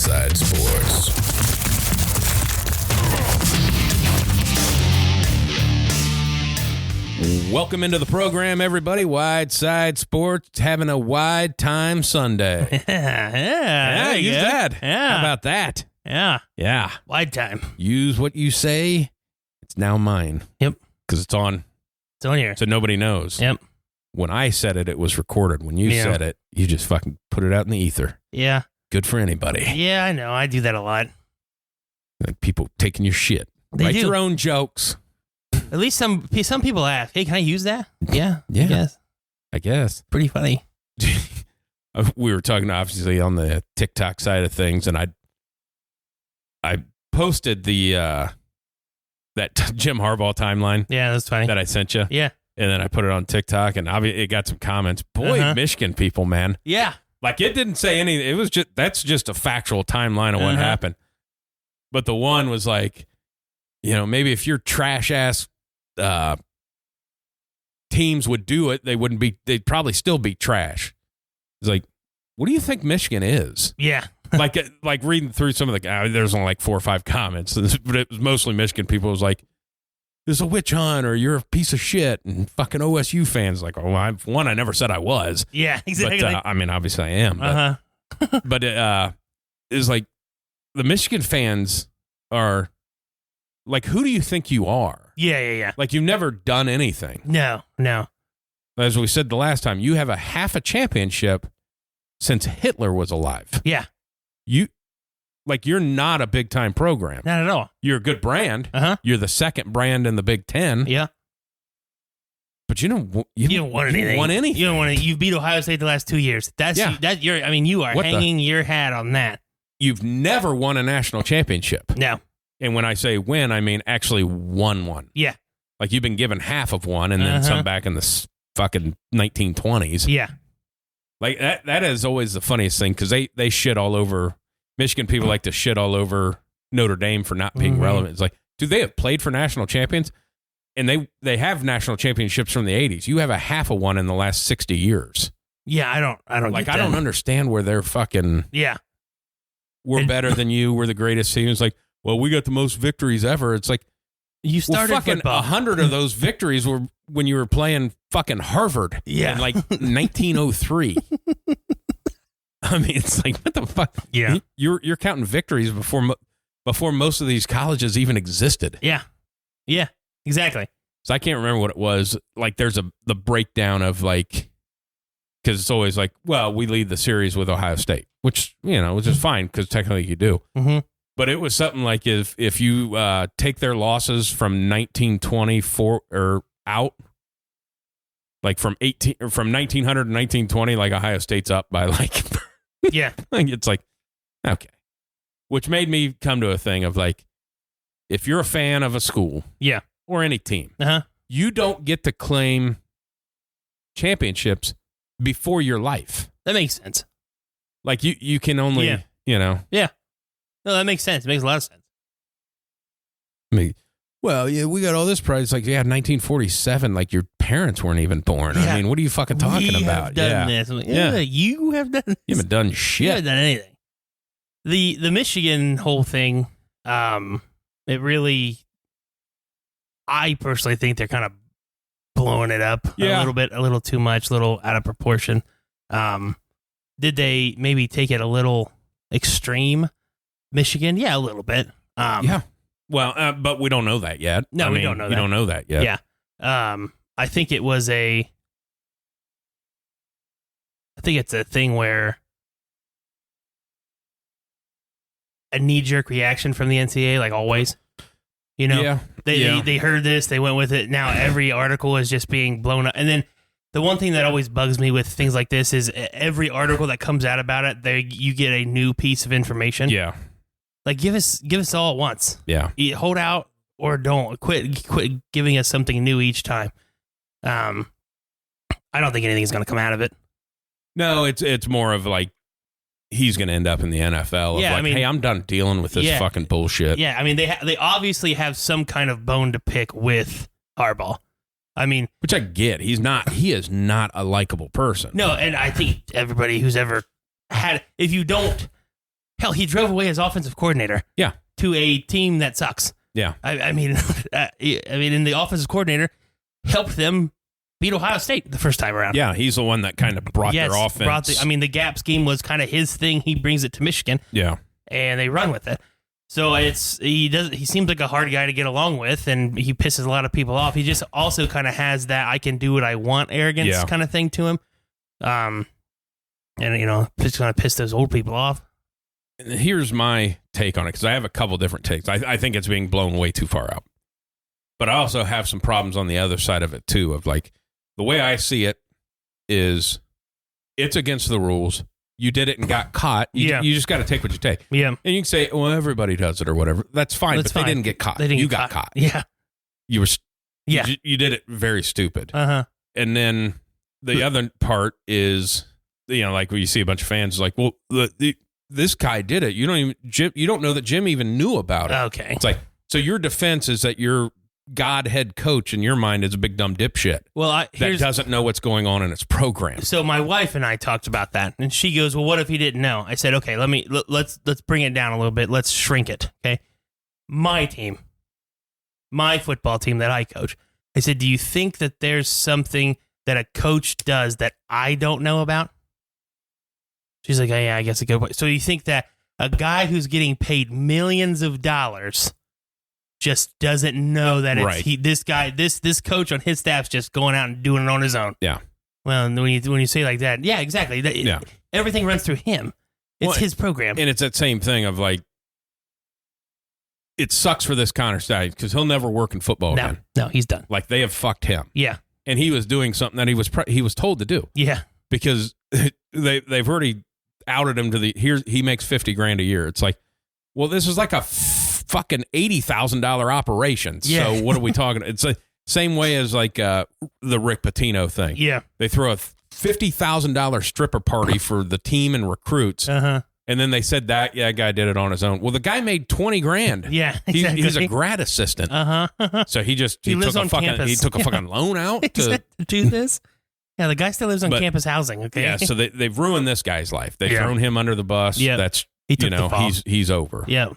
WideSide Sports. Welcome into the program, everybody. WideSide Sports having a wide time Sunday. yeah, use that. Yeah. How about that? Yeah. Yeah. Wide time. Use what you say. It's now mine. Yep. Because it's on. It's on here. So nobody knows. Yep. When I said it, it was recorded. When you said it, you just fucking put it out in the ether. Yeah. Good for anybody. Yeah, I know. I do that a lot. And people taking your shit. They Write do. your own jokes. At least some people ask, hey, can I use that? Yeah. Yeah. I guess. Pretty funny. We were talking obviously on the TikTok side of things, and I posted the that Jim Harbaugh timeline. Yeah, that's funny. That I sent you. Yeah. And then I put it on TikTok, and it got some comments. Boy, Michigan people, man. Yeah. Like, it didn't say anything. It was that's just a factual timeline of what happened. But the one was like, maybe if your trash ass teams would do it, they'd probably still be trash. It's like, what do you think Michigan is? Yeah. like reading through some of the guys, there's only like 4 or 5 comments, but it was mostly Michigan people. It was like, "This is a witch hunt," or "You're a piece of shit," and fucking OSU fans like, "Oh, I never said I was." Yeah, exactly. But, obviously I am. But, but it is like the Michigan fans are like, who do you think you are? Yeah. Like, you've never done anything. No. As we said the last time, you have a half a championship since Hitler was alive. Yeah. You're not a big time program. Not at all. You're a good brand. You're the second brand in the Big Ten. Yeah. But you don't won anything. You don't want to. You've beat Ohio State the last 2 years. You are hanging your hat on that. You've never won a national championship. No. And when I say win, I mean actually won one. Yeah. Like, you've been given half of one and then some back in the fucking 1920s. Yeah. Like, that is always the funniest thing, because they shit all over. Michigan people like to shit all over Notre Dame for not being relevant. It's like, dude, they have played for national champions, and they have national championships from the 80s. You have a half of one in the last 60 years. Yeah, I don't like, get I that. don't understand where they're fucking. Yeah. We're better than you. We're the greatest team. It's like, well, we got the most victories ever. It's like, you started fucking football. 100 of those victories were when you were playing fucking Harvard. Yeah. In like 1903. I mean, it's like, what the fuck? Yeah. You're counting victories before most of these colleges even existed. Yeah. Yeah. Exactly. So I can't remember what it was. Like, there's the breakdown of, like, because it's always like, well, we lead the series with Ohio State, which, which is fine, because technically you do. Mm-hmm. But it was something like, if you take their losses from 1924 or out, like from 1900 to 1920, like, Ohio State's up by like, yeah, it's like, okay, which made me come to a thing of, like, if you're a fan of a school, yeah, or any team, you don't get to claim championships before your life. That makes sense. Like, you can only, Yeah. No, that makes sense. It makes a lot of sense. I mean, well, yeah, we got all this prize. Like, 1947, like, your parents weren't even born. Yeah. I mean, what are you fucking talking about? Have done this. I'm like, you have done this. You haven't done shit. You haven't done anything. The Michigan whole thing, it really, I personally think they're kind of blowing it up a little bit, a little too much, a little out of proportion. Did they maybe take it a little extreme? Michigan, yeah, a little bit. Yeah. Well, but we don't know that yet. No, we don't know that. We don't know that yet. Yeah. I think it's a thing where a knee-jerk reaction from the NCAA, like always. They heard this, they went with it. Now every article is just being blown up. And then the one thing that always bugs me with things like this is every article that comes out about it, you get a new piece of information. Yeah. Like, give us all at once. Yeah. Hold out or don't. Quit giving us something new each time. I don't think anything's going to come out of it. No, it's more of like, he's going to end up in the NFL. Hey, I'm done dealing with this fucking bullshit. Yeah, I mean, they obviously have some kind of bone to pick with Harbaugh. I mean, which I get. He is not a likable person. No, and I think everybody who's ever had, if you don't Hell, he drove away his offensive coordinator. Yeah. To a team that sucks. Yeah. I mean, and the offensive coordinator helped them beat Ohio State the first time around. Yeah, he's the one that kind of brought their offense. The gap scheme was kind of his thing. He brings it to Michigan. Yeah. And they run with it. So he seems like a hard guy to get along with, and he pisses a lot of people off. He just also kind of has that I can do what I want arrogance kind of thing to him. And just kind of piss those old people off. Here's my take on it, because I have a couple different takes. I think it's being blown way too far out. But I also have some problems on the other side of it, too, of like, the way I see it is it's against the rules. You did it and got caught. You just got to take what you take. Yeah. And you can say, well, everybody does it or whatever. That's fine, but they didn't get caught. You got caught. Yeah. You did it very stupid. Uh-huh. And then the other part is, like when you see a bunch of fans like, well, this guy did it. You don't know that Jim even knew about it. Okay. It's like, so your defense is that your God head coach in your mind is a big dumb dipshit. Well, that doesn't know what's going on in its program. So my wife and I talked about that, and she goes, "Well, what if he didn't know?" I said, "Okay, let's bring it down a little bit. Let's shrink it." Okay, my team, my football team that I coach. I said, "Do you think that there's something that a coach does that I don't know about?" She's like, "Oh, yeah, I guess a good point." So you think that a guy who's getting paid millions of dollars just doesn't know that it's this coach on his staff's just going out and doing it on his own. Yeah. Well, when you say like that, yeah, exactly. Everything runs through him. It's his program. And it's that same thing of like, it sucks for this Connor Stein because he'll never work in football again. No, he's done. Like, they have fucked him. Yeah. And he was doing something that he was told to do. Yeah. Because they've already outed him to he makes $50,000 a year. It's like, well, this is like a fucking $80,000 operation. Yeah. So what are we talking? It's the same way as like the Rick Pitino thing. Yeah. They throw a $50,000 stripper party for the team and recruits. Uh-huh. And then they said that guy did it on his own. Well, the guy made $20,000. Yeah, exactly. He's a grad assistant. Uh-huh. So he took a fucking loan out to do this. Yeah, the guy still lives on campus housing. Okay. Yeah, so they've ruined this guy's life. They've thrown him under the bus. Yeah. That's he took the fall. He's over. Yeah.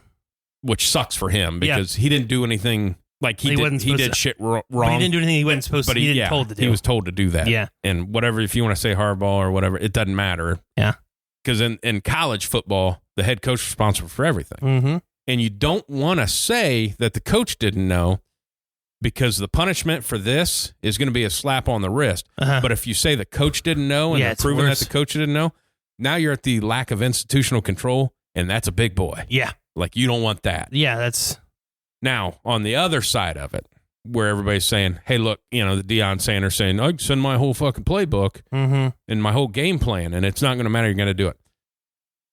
Which sucks for him because he didn't do anything like he did shit wrong. But he didn't do anything he wasn't supposed to. He didn't told to do. He was told to do that. Yeah. And whatever, if you want to say Harbaugh or whatever, it doesn't matter. Yeah. Because in college football, the head coach is responsible for everything. Mm-hmm. And you don't want to say that the coach didn't know, because the punishment for this is going to be a slap on the wrist. Uh-huh. But if you say the coach didn't know and it's proving that the coach didn't know, now you're at the lack of institutional control, and that's a big boy. Yeah. Like, you don't want that. Yeah, that's... Now, on the other side of it, where everybody's saying, hey, look, the Deion Sanders saying, I can send my whole fucking playbook and my whole game plan, and it's not going to matter. You're going to do it.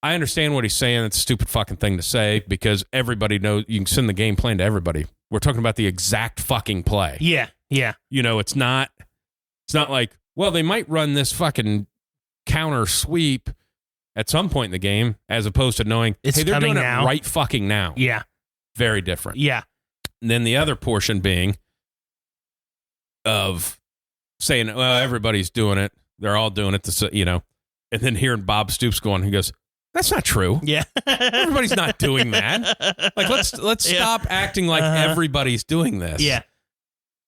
I understand what he's saying. It's a stupid fucking thing to say because everybody knows you can send the game plan to everybody. We're talking about the exact fucking play. Yeah, yeah. It's not like, well, they might run this fucking counter sweep at some point in the game, as opposed to knowing, hey, they're doing now. It right fucking now. Yeah. Very different. Yeah. And then the other portion being of saying, well, everybody's doing it. They're all doing it, and then hearing Bob Stoops going, he goes, that's not true. Yeah. Everybody's not doing that. Like, let's stop acting like everybody's doing this. Yeah.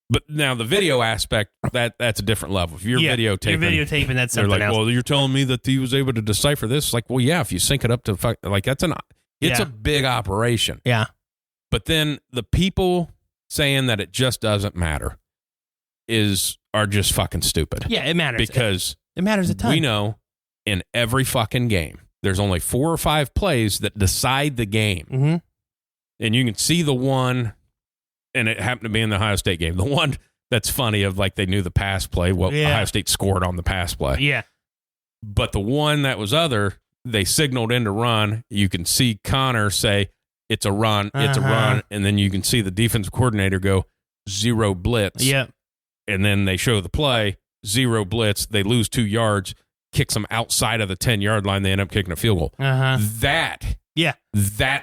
But now the video aspect, that's a different level. If you're videotaping, that's something like, else. well, you're telling me that he was able to decipher this. Like, well, yeah, if you sync it up to it's a big operation. Yeah. But then the people saying that it just doesn't matter are just fucking stupid. Yeah, it matters. Because it matters a ton. We know in every fucking game, there's only 4 or 5 plays that decide the game. Mm-hmm. And you can see the one, and it happened to be in the Ohio State game, the one that's funny of like they knew the pass play, Ohio State scored on the pass play. Yeah. But the one that was they signaled in to run. You can see Connor say, it's a run, it's a run. And then you can see the defensive coordinator go, 0 blitz. Yep. And then they show the play, 0 blitz. They lose 2 yards, kicks them outside of the 10-yard line. They end up kicking a field goal. Uh-huh. That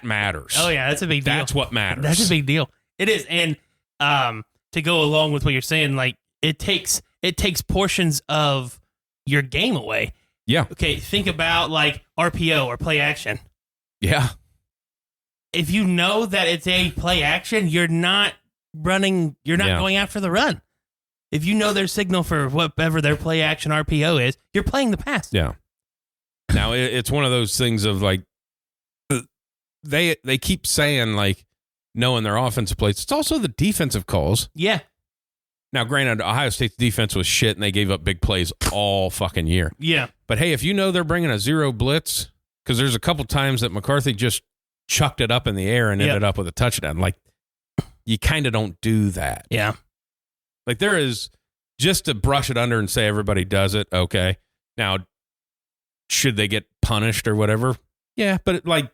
matters. Oh, yeah, that's a big deal. That's what matters. That's a big deal. It is. And to go along with what you're saying, like, it takes portions of your game away. Yeah. Okay, think about, like, RPO or play action. Yeah. If you know that it's a play action, you're not going after the run. If you know their signal for whatever their play action RPO is, you're playing the pass. Yeah. Now, it's one of those things of like, they keep saying, like, knowing their offensive plays. It's also the defensive calls. Yeah. Now, granted, Ohio State's defense was shit, and they gave up big plays all fucking year. Yeah. But, hey, if you know they're bringing a zero blitz, because there's a couple times that McCarthy just chucked it up in the air and ended up with a touchdown. Like, you kind of don't do that. Yeah. Like, there is, just to brush it under and say everybody does it, okay. Now, should they get punished or whatever? Yeah, but like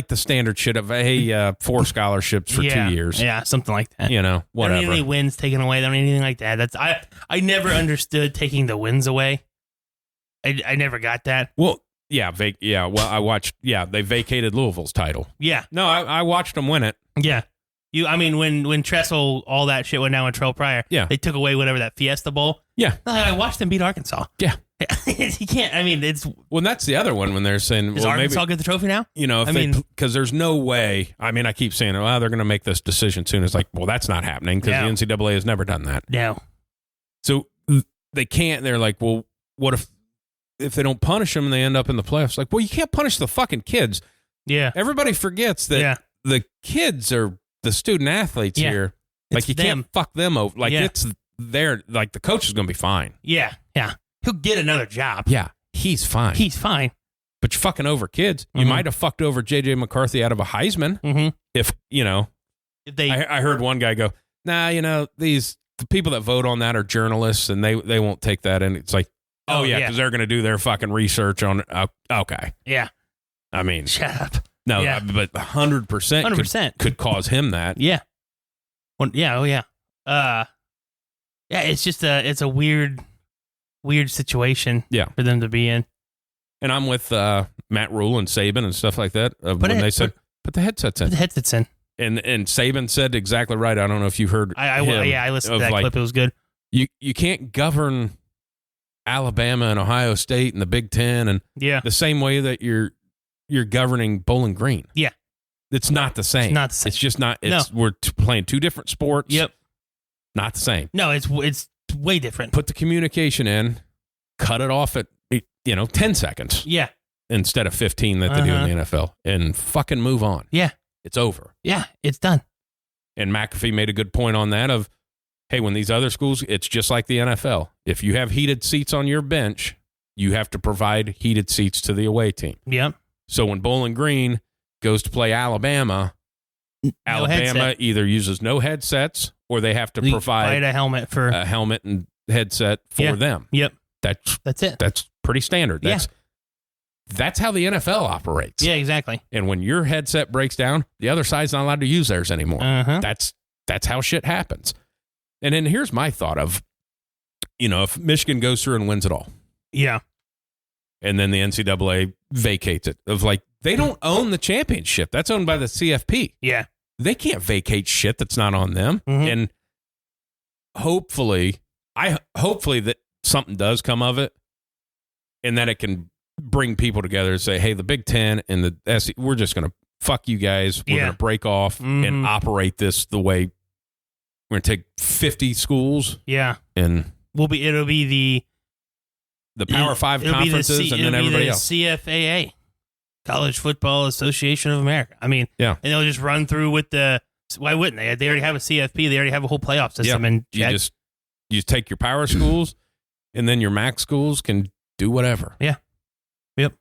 the standard shit of, hey, 4 scholarships for 2 years. Yeah, something like that. You know, whatever. They don't need any wins taken away. They don't need anything like that. I never understood taking the wins away. I never got that. Well, yeah. Well, I watched, they vacated Louisville's title. Yeah. No, I watched them win it. Yeah. When Tressel, all that shit went down with Terrell Pryor, they took away whatever that Fiesta Bowl. Yeah. I watched them beat Arkansas. Yeah. You can't, it's... Well, that's the other one when they're saying... Does Arkansas get the trophy now? You know, because there's no way... I keep saying, they're going to make this decision soon. It's like, well, that's not happening because the NCAA has never done that. No. So they can't... They're like, well, what if they don't punish them and they end up in the playoffs? Like, well, you can't punish the fucking kids. Yeah. Everybody forgets that the kids are the student athletes here. Like, you can't fuck them over. Like, it's their... Like, the coach is going to be fine. Yeah. Yeah. He'll get another job. Yeah, he's fine. He's fine. But you're fucking over kids. Mm-hmm. You might have fucked over J.J. McCarthy out of a Heisman. Mm-hmm. If, I heard one guy go, nah, the people that vote on that are journalists and they won't take that. And it's like, oh yeah, because they're going to do their fucking research on it. Okay. Yeah. Shut up. No, but 100% could cause him that. Yeah. Well, yeah. Oh yeah. It's just it's a weird situation for them to be in. And I'm with Matt Rule and Saban and stuff like that. They said, put the headsets in. Put the headsets in. And Saban said exactly right. I don't know if you heard I listened to that clip. It was good. You can't govern Alabama and Ohio State and the Big Ten and the same way that you're governing Bowling Green. Yeah. It's not the same. It's not the same. It's just not. We're playing two different sports. Yep. Not the same. No, it's way different. Put the communication in, cut it off at 10 seconds. Yeah. Instead of 15 that they do in the NFL, and fucking move on. Yeah. It's over. Yeah, it's done. And McAfee made a good point on that of, hey, when these other schools, it's just like the NFL. If you have heated seats on your bench, you have to provide heated seats to the away team. Yep. So when Bowling Green goes to play Alabama, Alabama either uses no headsets or they have to provide a helmet and headset for them. Yep. That's it. That's pretty standard. That's how the NFL operates. Yeah, exactly. And when your headset breaks down, the other side's not allowed to use theirs anymore. That's how shit happens. And then here's my thought of, if Michigan goes through and wins it all. Yeah. And then the NCAA vacates it. Of like, they don't own the championship. That's owned by the CFP. Yeah. They can't vacate shit that's not on them. Mm-hmm. And hopefully that something does come of it and that it can bring people together and say, hey, the Big Ten and the SEC, we're just going to fuck you guys. We're going to break off and operate this the way we're going to take 50 schools. Yeah. And it'll be the Power 5 conferences and then everybody else. CFAA, College Football Association of America. And they'll just run through with why wouldn't they? They already have a CFP. They already have a whole playoff system. Yeah. And you take your power schools and then your MAC schools can do whatever. Yeah. Yep.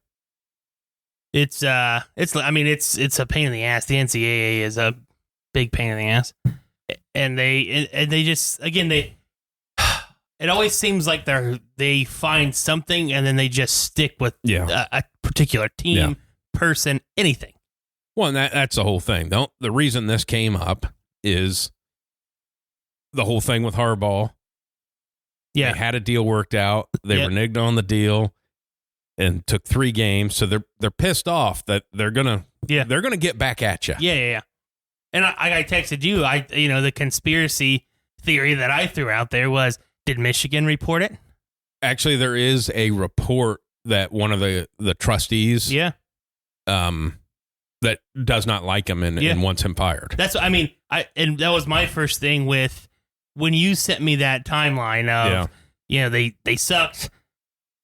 It's a pain in the ass. The NCAA is a big pain in the ass. And they just, again, it always seems like they find something and then they just stick with a particular team, person, anything. Well, and that's the whole thing. The reason this came up is the whole thing with Harbaugh. Yeah. They had a deal worked out. They reneged on the deal and took 3 games. So they're pissed off that they're gonna get back at you. Yeah. And I texted you. The conspiracy theory that I threw out there was, did Michigan report it? Actually, there is a report that one of the trustees, the that does not like him and wants him fired. That's what I mean. And that was my first thing with when you sent me that timeline of, they sucked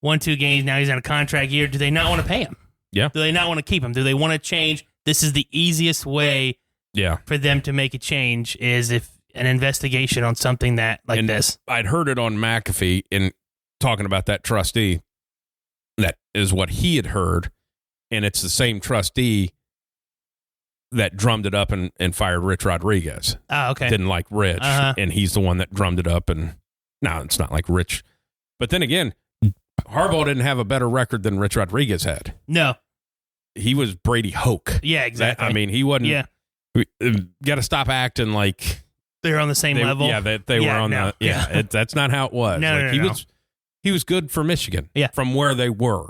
1-2 games. Now he's on a contract year. Do they not want to pay him? Yeah. Do they not want to keep him? Do they want to change? This is the easiest way for them to make a change is if an investigation on something this. I'd heard it on McAfee in talking about that trustee. That is what he had heard. And it's the same trustee that drummed it up and fired Rich Rodriguez. Oh, okay. Didn't like Rich, and he's the one that drummed it up. And no, it's not like Rich. But then again, Harbaugh didn't have a better record than Rich Rodriguez had. No. He was Brady Hoke. Yeah, exactly. He wasn't. Yeah. Got to stop acting like they're on the same level. Yeah, they were on the. Yeah, that's not how it was. No. He was good for Michigan. Yeah. From where they were.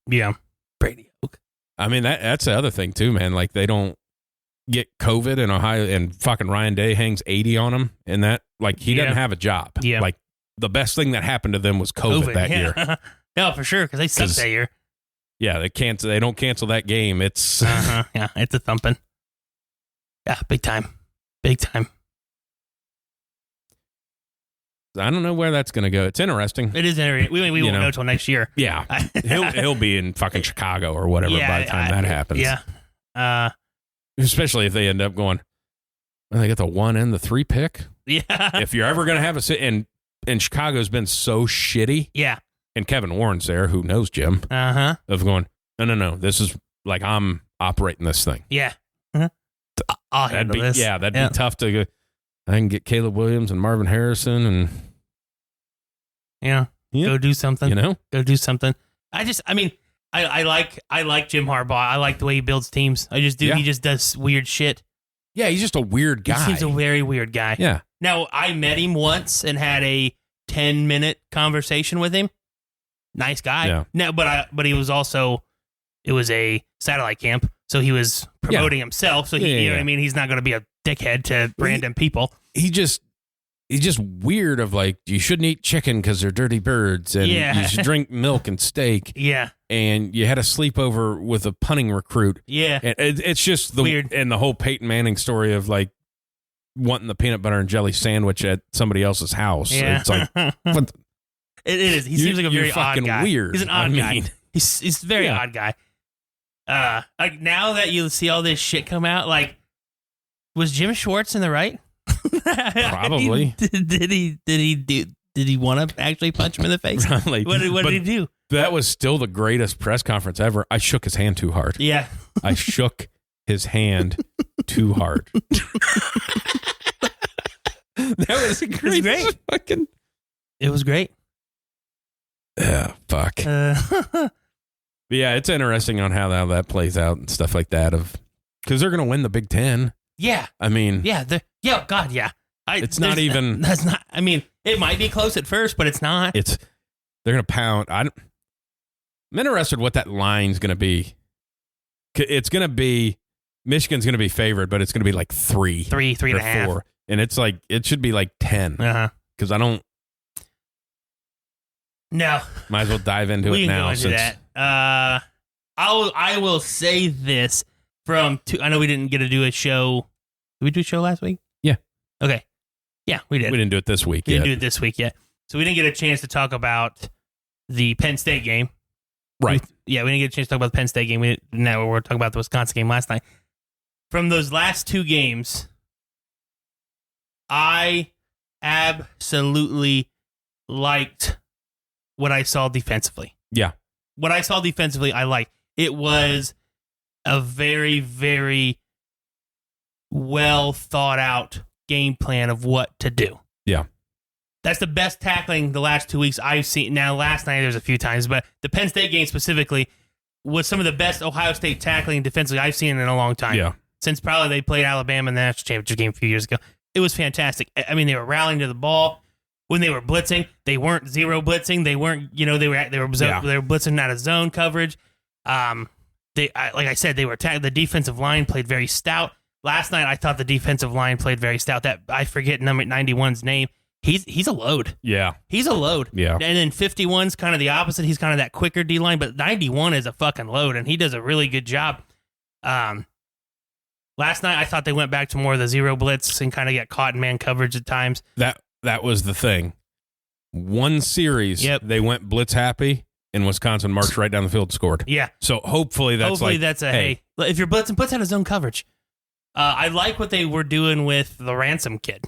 Yeah. Brady Hoke. I mean, that's the other thing, too, man. Like, they don't get COVID in Ohio, and fucking Ryan Day hangs 80 on him, and that, like, he doesn't have a job. Yeah. Like, the best thing that happened to them was COVID that year. No, for sure, because they sucked that year. Yeah, they don't cancel that game. It's... Yeah, it's a thumping. Yeah, big time. Big time. I don't know where that's going to go. It's interesting. It is interesting. We won't know until next year. Yeah. he'll be in fucking Chicago or whatever by the time that happens. Yeah. Especially if they end up going, well, they get the 1 and the 3 pick. Yeah. If you're ever going to have and Chicago's been so shitty. Yeah. And Kevin Warren's there, who knows Jim. Of going, no. This is like I'm operating this thing. Yeah. I'll handle this. Yeah, that'd be tough to go. I can get Caleb Williams and Marvin Harrison and go do something. Go do something. I like Jim Harbaugh. I like the way he builds teams. I just do. Yeah. He just does weird shit. Yeah, he's just a weird guy. He seems a very weird guy. Yeah. Now, I met him once and had a 10-minute conversation with him. Nice guy. Yeah. No, but he was also, it was a satellite camp, so he was promoting himself. So you know what I mean? He's not going to be a dickhead to random people. He's just weird of like, you shouldn't eat chicken because they're dirty birds, and you should drink milk and steak. Yeah. And you had a sleepover with a punting recruit. Yeah. And it's just weird. And the whole Peyton Manning story of like wanting the peanut butter and jelly sandwich at somebody else's house. Yeah. It's like, what? It is. He seems like a very odd guy. Weird. He's an odd guy. He's a very odd guy. Like now that you see all this shit come out, like, was Jim Schwartz in the right? Probably. Did he want to actually punch him in the face? Probably. What did he do? That was still the greatest press conference ever. I shook his hand too hard. Yeah. I shook his hand too hard. That was great. It was great. Yeah, fuck. Yeah, it's interesting on how that plays out and stuff like that. Because they're going to win the Big Ten. Yeah. I mean. Yeah. God, yeah. It's not even. That's not. I mean, it might be close at first, but it's not. They're going to pound. I'm interested what that line's going to be. It's going to be. Michigan's going to be favored, but it's going to be like 3 and a half. 4. And it's like, it should be like 10. Because I don't. No. Might as well dive into it now. We can go into that. I will say this I know we didn't get to do a show. Did we do a show last week? Yeah. Okay. Yeah, we did. We didn't do it this week yet. We didn't do it this week yet. So we didn't get a chance to talk about the Penn State game. Right. We didn't get a chance to talk about the Penn State game. Now we're talking about the Wisconsin game last night. From those last 2 games, I absolutely liked what I saw defensively. Yeah. What I saw defensively, I liked. It was a very, very well thought out game plan of what to do. Yeah. That's the best tackling the last 2 weeks I've seen. Now, last night there's a few times, but the Penn State game specifically was some of the best Ohio State tackling defensively I've seen in a long time. Yeah. Since probably they played Alabama in the national championship game a few years ago. It was fantastic. I mean, they were rallying to the ball. When they were blitzing, they weren't zero blitzing. They weren't, they were blitzing out of zone coverage. Like I said, they were attacked. The defensive line played very stout. Last night, I thought the defensive line played very stout. That I forget number 91's name. He's a load. Yeah, he's a load. Yeah, and then 51's kind of the opposite. He's kind of that quicker D line, but 91 is a fucking load, and he does a really good job. Last night, I thought they went back to more of the zero blitz and kind of get caught in man coverage at times. That was the thing. One series, they went blitz happy, and Wisconsin marched right down the field and scored. Yeah. So hopefully that's hey, if you're blitzing, puts out a zone coverage. I like what they were doing with the Ransom kid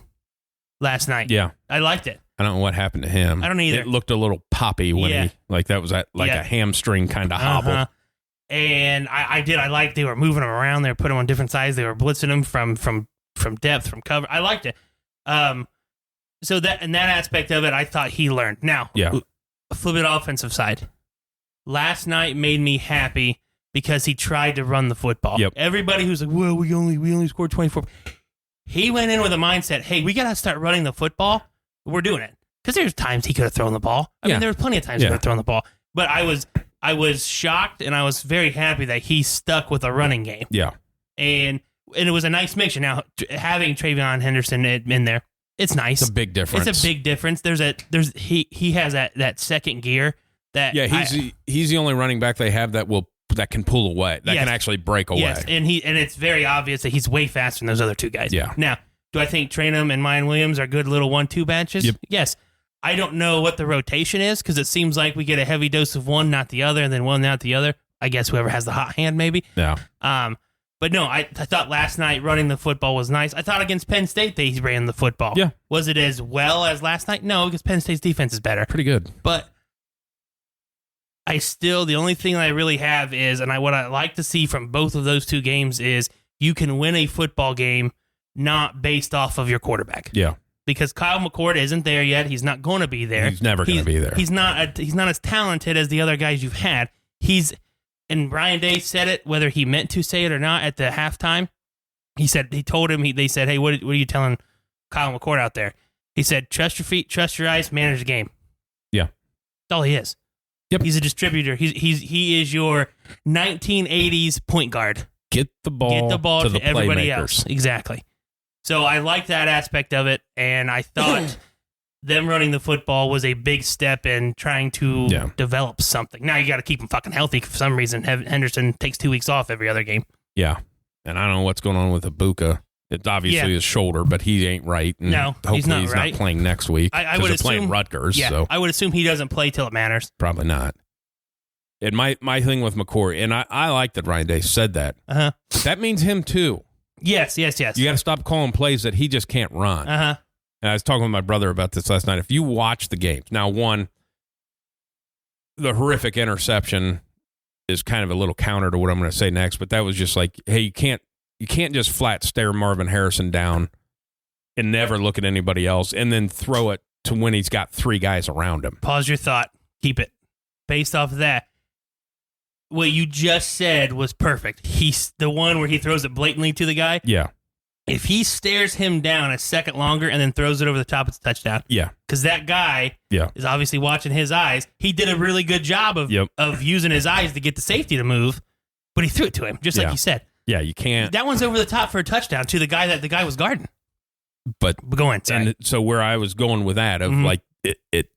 last night. Yeah. I liked it. I don't know what happened to him. I don't either. It looked a little poppy when he, like that was a hamstring kind of hobble. And I liked they were moving him around. They were putting him on different sides. They were blitzing him from depth, from cover. I liked it. So that in that aspect of it, I thought he learned. Now, flip it offensive side. Last night made me happy because he tried to run the football. Yep. Everybody who's like, well, we only scored 24. He went in with a mindset, hey, we got to start running the football. We're doing it. Because there's times he could have thrown the ball. I mean, there were plenty of times he could have thrown the ball. But I was shocked, and I was very happy that he stuck with a running game. Yeah. And it was a nice mixture. Now, having Travion Henderson in there, it's nice. It's a big difference. It's a big difference. He has that second gear that he's the only running back they have that can pull away, that can actually break away. Yes, and it's very obvious that he's way faster than those other two guys. Yeah. Now, do I think Trainum and Mayan Williams are good little 1-2 batches? Yep. Yes. I don't know what the rotation is because it seems like we get a heavy dose of one, not the other, and then one, not the other. I guess whoever has the hot hand, maybe. Yeah. But no, I thought last night running the football was nice. I thought against Penn State they ran the football. Yeah. Was it as well as last night? No, because Penn State's defense is better. Pretty good. But the only thing I really have is, and what I like to see from both of those two games is you can win a football game not based off of your quarterback. Yeah. Because Kyle McCord isn't there yet. He's not going to be there. He's never going to be there. He's not as talented as the other guys you've had. And Brian Day said it, whether he meant to say it or not at the halftime. They said, hey, what are you telling Kyle McCord out there? He said, trust your feet, trust your eyes, manage the game. Yeah. That's all he is. Yep. He's a distributor. He is your 1980s point guard. Get the ball to the everybody playmakers. else. Exactly. So I like that aspect of it, and I thought them running the football was a big step in trying to develop something. Now you got to keep him fucking healthy. For some reason, Henderson takes 2 weeks off every other game. Yeah, and I don't know what's going on with Ibuka. It's obviously his shoulder, but he ain't right. And no, hopefully he's not not playing next week. I would assume playing Rutgers. Yeah, so. I would assume he doesn't play till it matters. Probably not. And my thing with McCoy, and I like that Ryan Day said that. That means him too. Yes. You got to stop calling plays that he just can't run. And I was talking with my brother about this last night. If you watch the games, now the horrific interception is kind of a little counter to what I'm going to say next, but that was just like, hey, you can't just flat stare Marvin Harrison down and never look at anybody else and then throw it to when he's got three guys around him. Pause your thought. Keep it. Based off of that, what you just said was perfect. He's the one where he throws it blatantly to the guy. Yeah. If he stares him down a second longer and then throws it over the top, it's a touchdown. Yeah. Because that guy is obviously watching his eyes. He did a really good job of using his eyes to get the safety to move, but he threw it to him, just like you said. Yeah, you can't. That one's over the top for a touchdown to the guy that the guy was guarding. But go on, sorry. And so where I was going with that of like it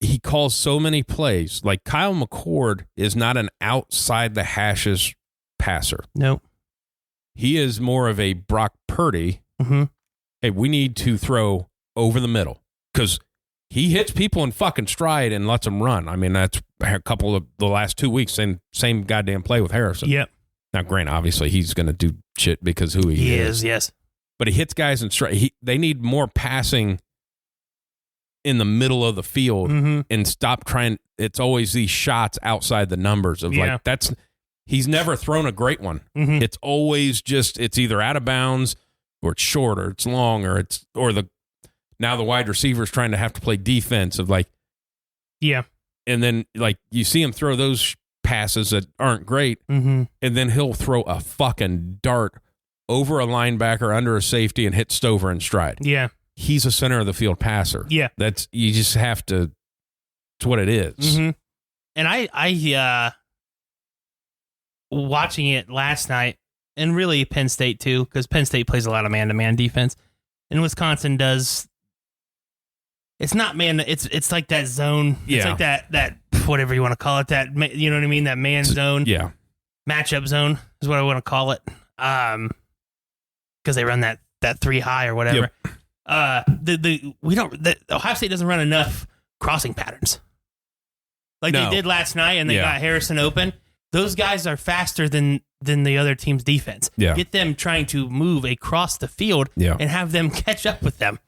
he calls so many plays. Like Kyle McCord is not an outside the hashes passer. Nope. He is more of a Brock Purdy. Hey, we need to throw over the middle because he hits people in fucking stride and lets them run. I mean, that's a couple of the last 2 weeks, same goddamn play with Harrison. Yep. Now, granted, obviously he's going to do shit because who he is. Yes. But he hits guys in stride. They need more passing in the middle of the field and stop trying. It's always these shots outside the numbers of like that's. He's never thrown a great one. It's always just it's either out of bounds or it's short or it's long or now the wide receiver's trying to have to play defense of like and then like you see him throw those passes that aren't great and then he'll throw a fucking dart over a linebacker under a safety and hit Stover in stride. Yeah. He's a center of the field passer. Yeah. That's you just have to it's what it is. And I watching it last night, and really Penn State too, because Penn State plays a lot of man-to-man defense, and Wisconsin does. It's not man. It's like that zone. It's like that whatever you want to call it. That you know what I mean. That man zone. Yeah. Matchup zone. is what I want to call it. Because they run that 3 high or whatever. Yep. Ohio State doesn't run enough crossing patterns. Like they did last night, and they got Harrison open. Those guys are faster than the other team's defense. Yeah. Get them trying to move across the field and have them catch up with them.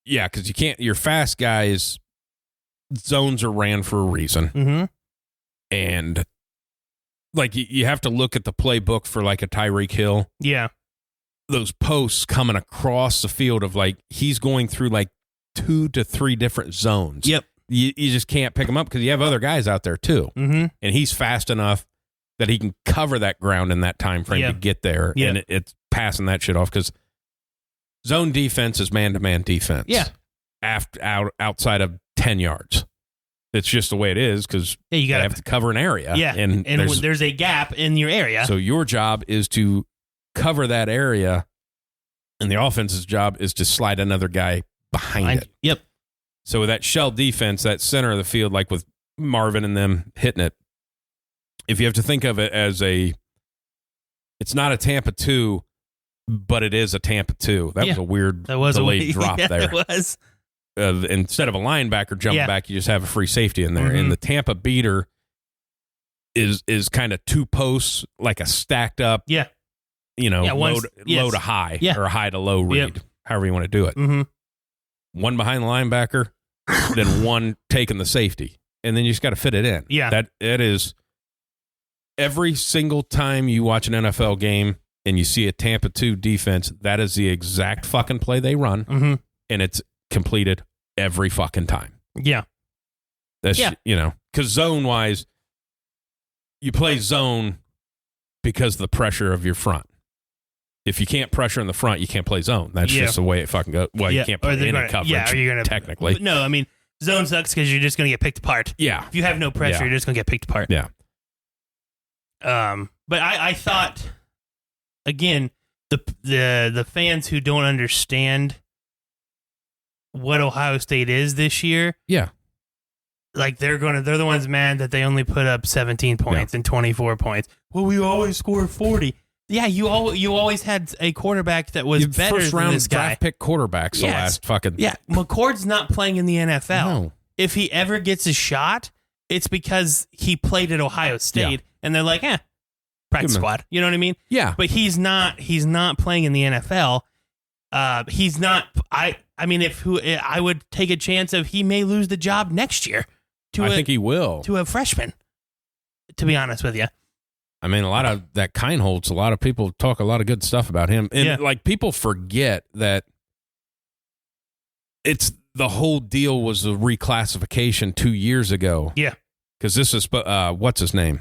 Yeah, because you can't. Your fast guys, zones are ran for a reason, and like you have to look at the playbook for like a Tyreek Hill. Yeah, those posts coming across the field of like he's going through like 2 to 3 different zones. Yep, you just can't pick him up because you have other guys out there too, and he's fast enough that he can cover that ground in that time frame to get there, and it's passing that shit off because. Zone defense is man-to-man defense. Yeah. Outside of 10 yards. It's just the way it is because you have to cover an area. Yeah, and there's a gap in your area. So your job is to cover that area, and the offense's job is to slide another guy behind it. Yep. So with that shell defense, that center of the field, like with Marvin and them hitting it, if you have to think of it as it's not a Tampa 2, but it is a Tampa 2. That was a weird delayed drop there. It was. Instead of a linebacker jumping back, you just have a free safety in there. And the Tampa beater is kind of 2 posts, like a stacked up, low to high or high to low read, however you want to do it. One behind the linebacker, then one taking the safety. And then you just got to fit it in. Yeah. That is every single time you watch an NFL game, and you see a Tampa 2 defense, that is the exact fucking play they run, and it's completed every fucking time. Yeah. That's, because zone-wise, you play zone because of the pressure of your front. If you can't pressure in the front, you can't play zone. That's just the way it fucking goes. Well, you can't play any coverage, technically. No, I mean, zone sucks because you're just going to get picked apart. Yeah. If you have no pressure, you're just going to get picked apart. Yeah. But I thought... Again, the fans who don't understand what Ohio State is this year, like they're the ones mad that they only put up 17 points and 24 points. Well, we always score 40. Yeah, you always had a quarterback that was better than this guy. Draft pick quarterbacks the last fucking. Yeah, McCord's not playing in the NFL. No. If he ever gets a shot, it's because he played at Ohio State, and they're like, practice squad. You know what I mean? Yeah. But he's not playing in the NFL. He's not. I mean, I would take a chance of he may lose the job next year. I think he will to a freshman. To be honest with you, I mean, a lot of that Kindholtz. A lot of people talk a lot of good stuff about him, and like people forget that it's the whole deal was a reclassification 2 years ago. Yeah, because this is what's his name.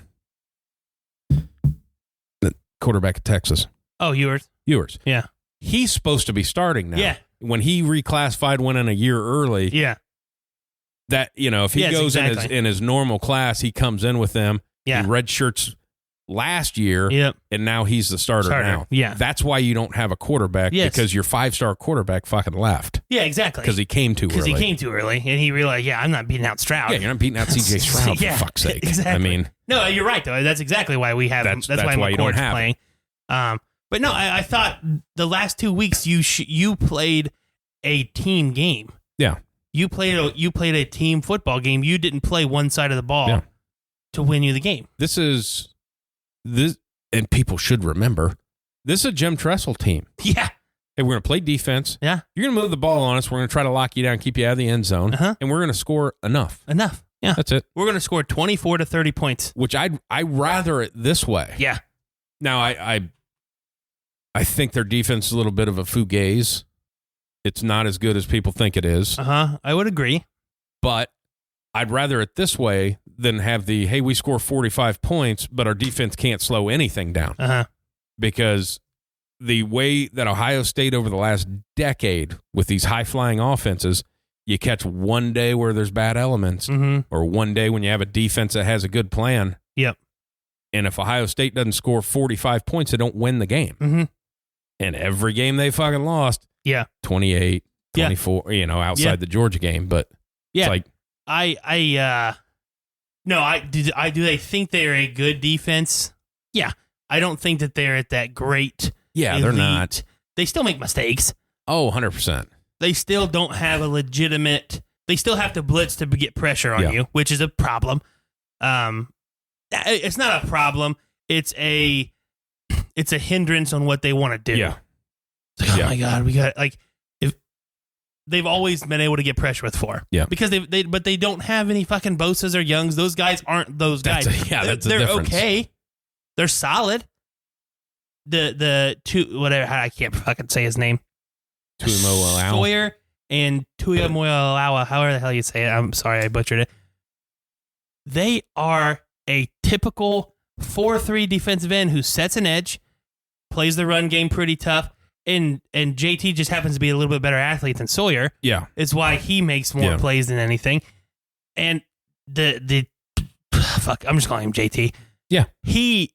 Quarterback of Texas. Oh, Ewers. Yeah. He's supposed to be starting now. Yeah. When he reclassified, went in a year early. Yeah. That, if he goes in his normal class, he comes in with them. Yeah. He redshirts last year. Yep. And now he's the starter now. Yeah. That's why you don't have a quarterback because your 5-star quarterback fucking left. Yeah, exactly. Because he came too early. And he realized, I'm not beating out Stroud. Yeah, you're not beating out CJ Stroud for fuck's sake. Exactly. I mean, no, you're right though. That's exactly why we have. That's why you don't have playing. But no, I thought the last 2 weeks you played a team game. Yeah. You played a team football game. You didn't play one side of the ball to win you the game. This, and people should remember, this is a Jim Tressel team. Yeah. Hey, we're going to play defense. Yeah. You're going to move the ball on us. We're going to try to lock you down, keep you out of the end zone, and we're going to score enough. Yeah. That's it. We're going to score 24 to 30 points. Which I rather it this way. Yeah. Now, I think their defense is a little bit of a fugazi. It's not as good as people think it is. I would agree. But I'd rather it this way than have hey, we score 45 points, but our defense can't slow anything down. Because the way that Ohio State over the last decade with these high-flying offenses, you catch one day where there's bad elements or one day when you have a defense that has a good plan. Yep. And if Ohio State doesn't score 45 points, they don't win the game. And every game they fucking lost, 28, 24, outside the Georgia game. But it's like, do they think they're a good defense? Yeah. I don't think that they're at that great. Yeah, they're not. They still make mistakes. Oh, 100%. They still don't have a legitimate. They still have to blitz to get pressure on you, which is a problem. It's not a problem. It's a hindrance on what they want to do. Yeah. It's like, oh my God, we got if they've always been able to get pressure with 4. Yeah. Because but they don't have any fucking Bosas or Youngs. Those guys aren't those guys. That's they're a difference. okay. They're solid. The two whatever I can't fucking say his name. Sawyer and Tuia Moialawa, however the hell you say it. I'm sorry, I butchered it. They are a typical 4-3 defensive end who sets an edge, plays the run game pretty tough, and JT just happens to be a little bit better athlete than Sawyer. Yeah. It's why he makes more plays than anything. And the fuck, I'm just calling him JT. Yeah. He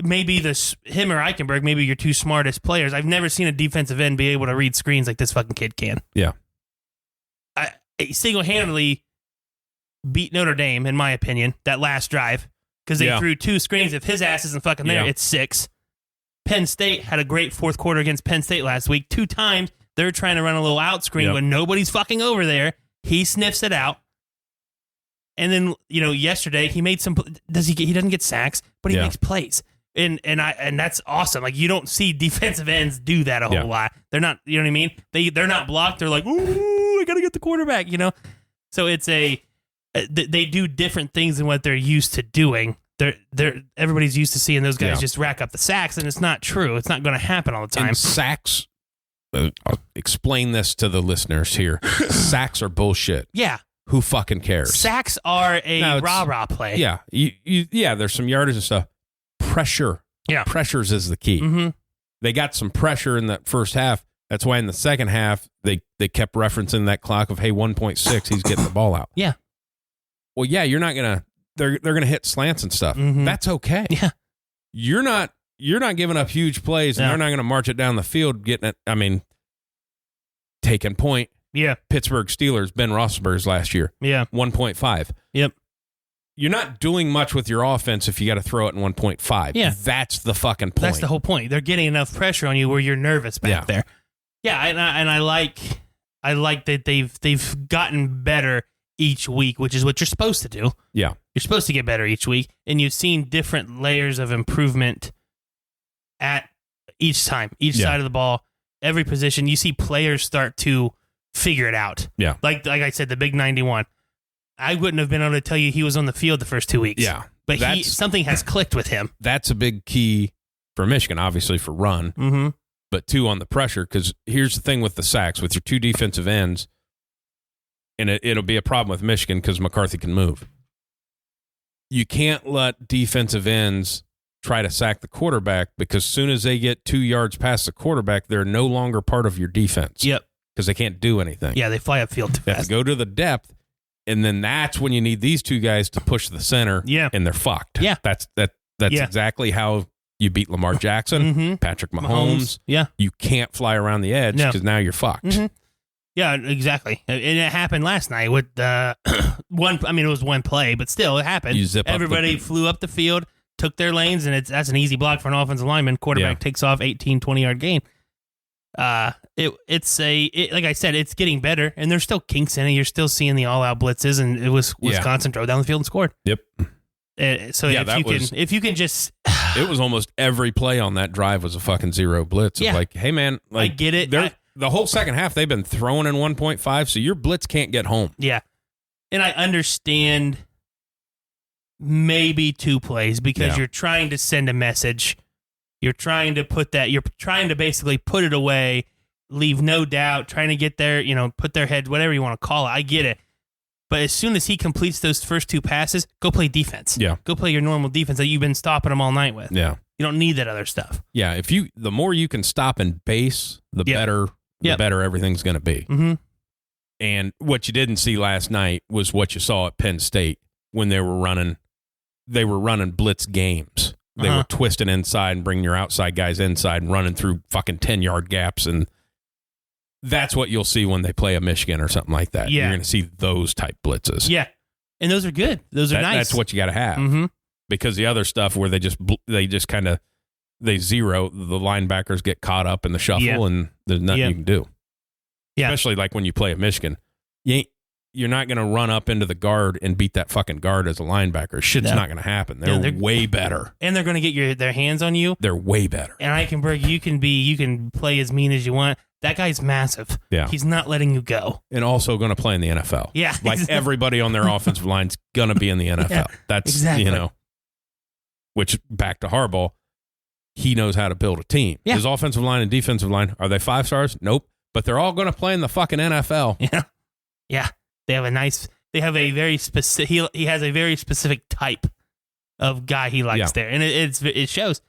maybe him or Eichenberg, maybe your two smartest players. I've never seen a defensive end be able to read screens like this fucking kid can. Yeah. I single-handedly beat Notre Dame, in my opinion, that last drive, because they threw 2 screens. If his ass isn't fucking there, it's 6. Penn State had a great fourth quarter against Penn State last week. 2 times, they're trying to run a little out screen when nobody's fucking over there. He sniffs it out. And then, yesterday, he made some... He doesn't get sacks, but he makes plays. And that's awesome. Like, you don't see defensive ends do that a whole lot. They're not, you know what I mean? They're not blocked. They're like, ooh, I got to get the quarterback, So it's they do different things than what they're used to doing. Everybody's used to seeing those guys just rack up the sacks, and it's not true. It's not going to happen all the time. And sacks, I'll explain this to the listeners here. Sacks are bullshit. Yeah. Who fucking cares? Sacks are a rah-rah play. Yeah. There's some yardage and stuff. Pressure. Yeah. Pressures is the key. Mm-hmm. They got some pressure in that first half. That's why in the second half, they kept referencing that clock of, hey, 1.6, he's getting the ball out. Yeah. Well, yeah, you're not going to, they're going to hit slants and stuff. Mm-hmm. That's okay. Yeah. You're not giving up huge plays, and they're not going to march it down the field, getting it, taking point. Yeah. Pittsburgh Steelers, Ben Roethlisberger's last year. Yeah. 1.5. Yep. You're not doing much with your offense if you got to throw it in 1.5. Yeah. That's the fucking point. That's the whole point. They're getting enough pressure on you where you're nervous back there. Yeah, and I like that they've gotten better each week, which is what you're supposed to do. Yeah. You're supposed to get better each week, and you've seen different layers of improvement at each side of the ball, every position. You see players start to figure it out. Yeah. Like I said, the big 91. I wouldn't have been able to tell you he was on the field the first 2 weeks. Yeah. But something has clicked with him. That's a big key for Michigan, obviously, for run. Mm-hmm. But 2, on the pressure, because here's the thing with the sacks, with your 2 defensive ends, and it'll be a problem with Michigan because McCarthy can move. You can't let defensive ends try to sack the quarterback, because as soon as they get 2 yards past the quarterback, they're no longer part of your defense. Yep. Because they can't do anything. Yeah, they fly upfield too fast. They have to go to the depth, and then that's when you need these 2 guys to push the center, and they're fucked. Yeah. That's exactly how you beat Lamar Jackson, Patrick Mahomes. Yeah. You can't fly around the edge because now you're fucked. Mm-hmm. Yeah, exactly. And it happened last night with one. I mean, it was one play, but still, it happened. Everybody flew up the field, took their lanes, and that's an easy block for an offensive lineman. Quarterback takes off 18, 20-yard gain. Like I said, it's getting better, and there's still kinks in it. You're still seeing the all-out blitzes, and it was Wisconsin drove down the field and scored. Yep. If you can just, it was almost every play on that drive was a fucking zero blitz. It's like, hey man, like I get it. The whole second half they've been throwing in 1.5, so your blitz can't get home. Yeah, and I understand maybe 2 plays because you're trying to send a message. You're trying to basically put it away, leave no doubt, trying to get there, put their head, whatever you want to call it. I get it. But as soon as he completes those first 2 passes, go play defense. Yeah. Go play your normal defense that you've been stopping them all night with. Yeah. You don't need that other stuff. Yeah. The more you can stop and base, the better everything's going to be. Mm-hmm. And what you didn't see last night was what you saw at Penn State when they were running blitz games. They were twisting inside and bringing your outside guys inside and running through fucking 10-yard gaps. And that's what you'll see when they play a Michigan or something like that. Yeah. You're going to see those type blitzes. Yeah. And those are good. Those are nice. That's what you got to have. Mm-hmm. because the other stuff where they just kind of zero, the linebackers get caught up in the shuffle and there's nothing you can do. Yeah. Especially like when you play at Michigan. You're not going to run up into the guard and beat that fucking guard as a linebacker. Shit's not going to happen. They're way better. And they're going to get their hands on you. They're way better. And Eichenberg, you can play as mean as you want. That guy's massive. Yeah. He's not letting you go. And also going to play in the NFL. Yeah. Like everybody on their offensive line's going to be in the NFL. Yeah, that's, exactly. Which back to Harbaugh, he knows how to build a team. Yeah. His offensive line and defensive line, are they 5 stars? Nope. But they're all going to play in the fucking NFL. Yeah. Yeah. They have a very specific, he has a very specific type of guy he likes there. And it shows.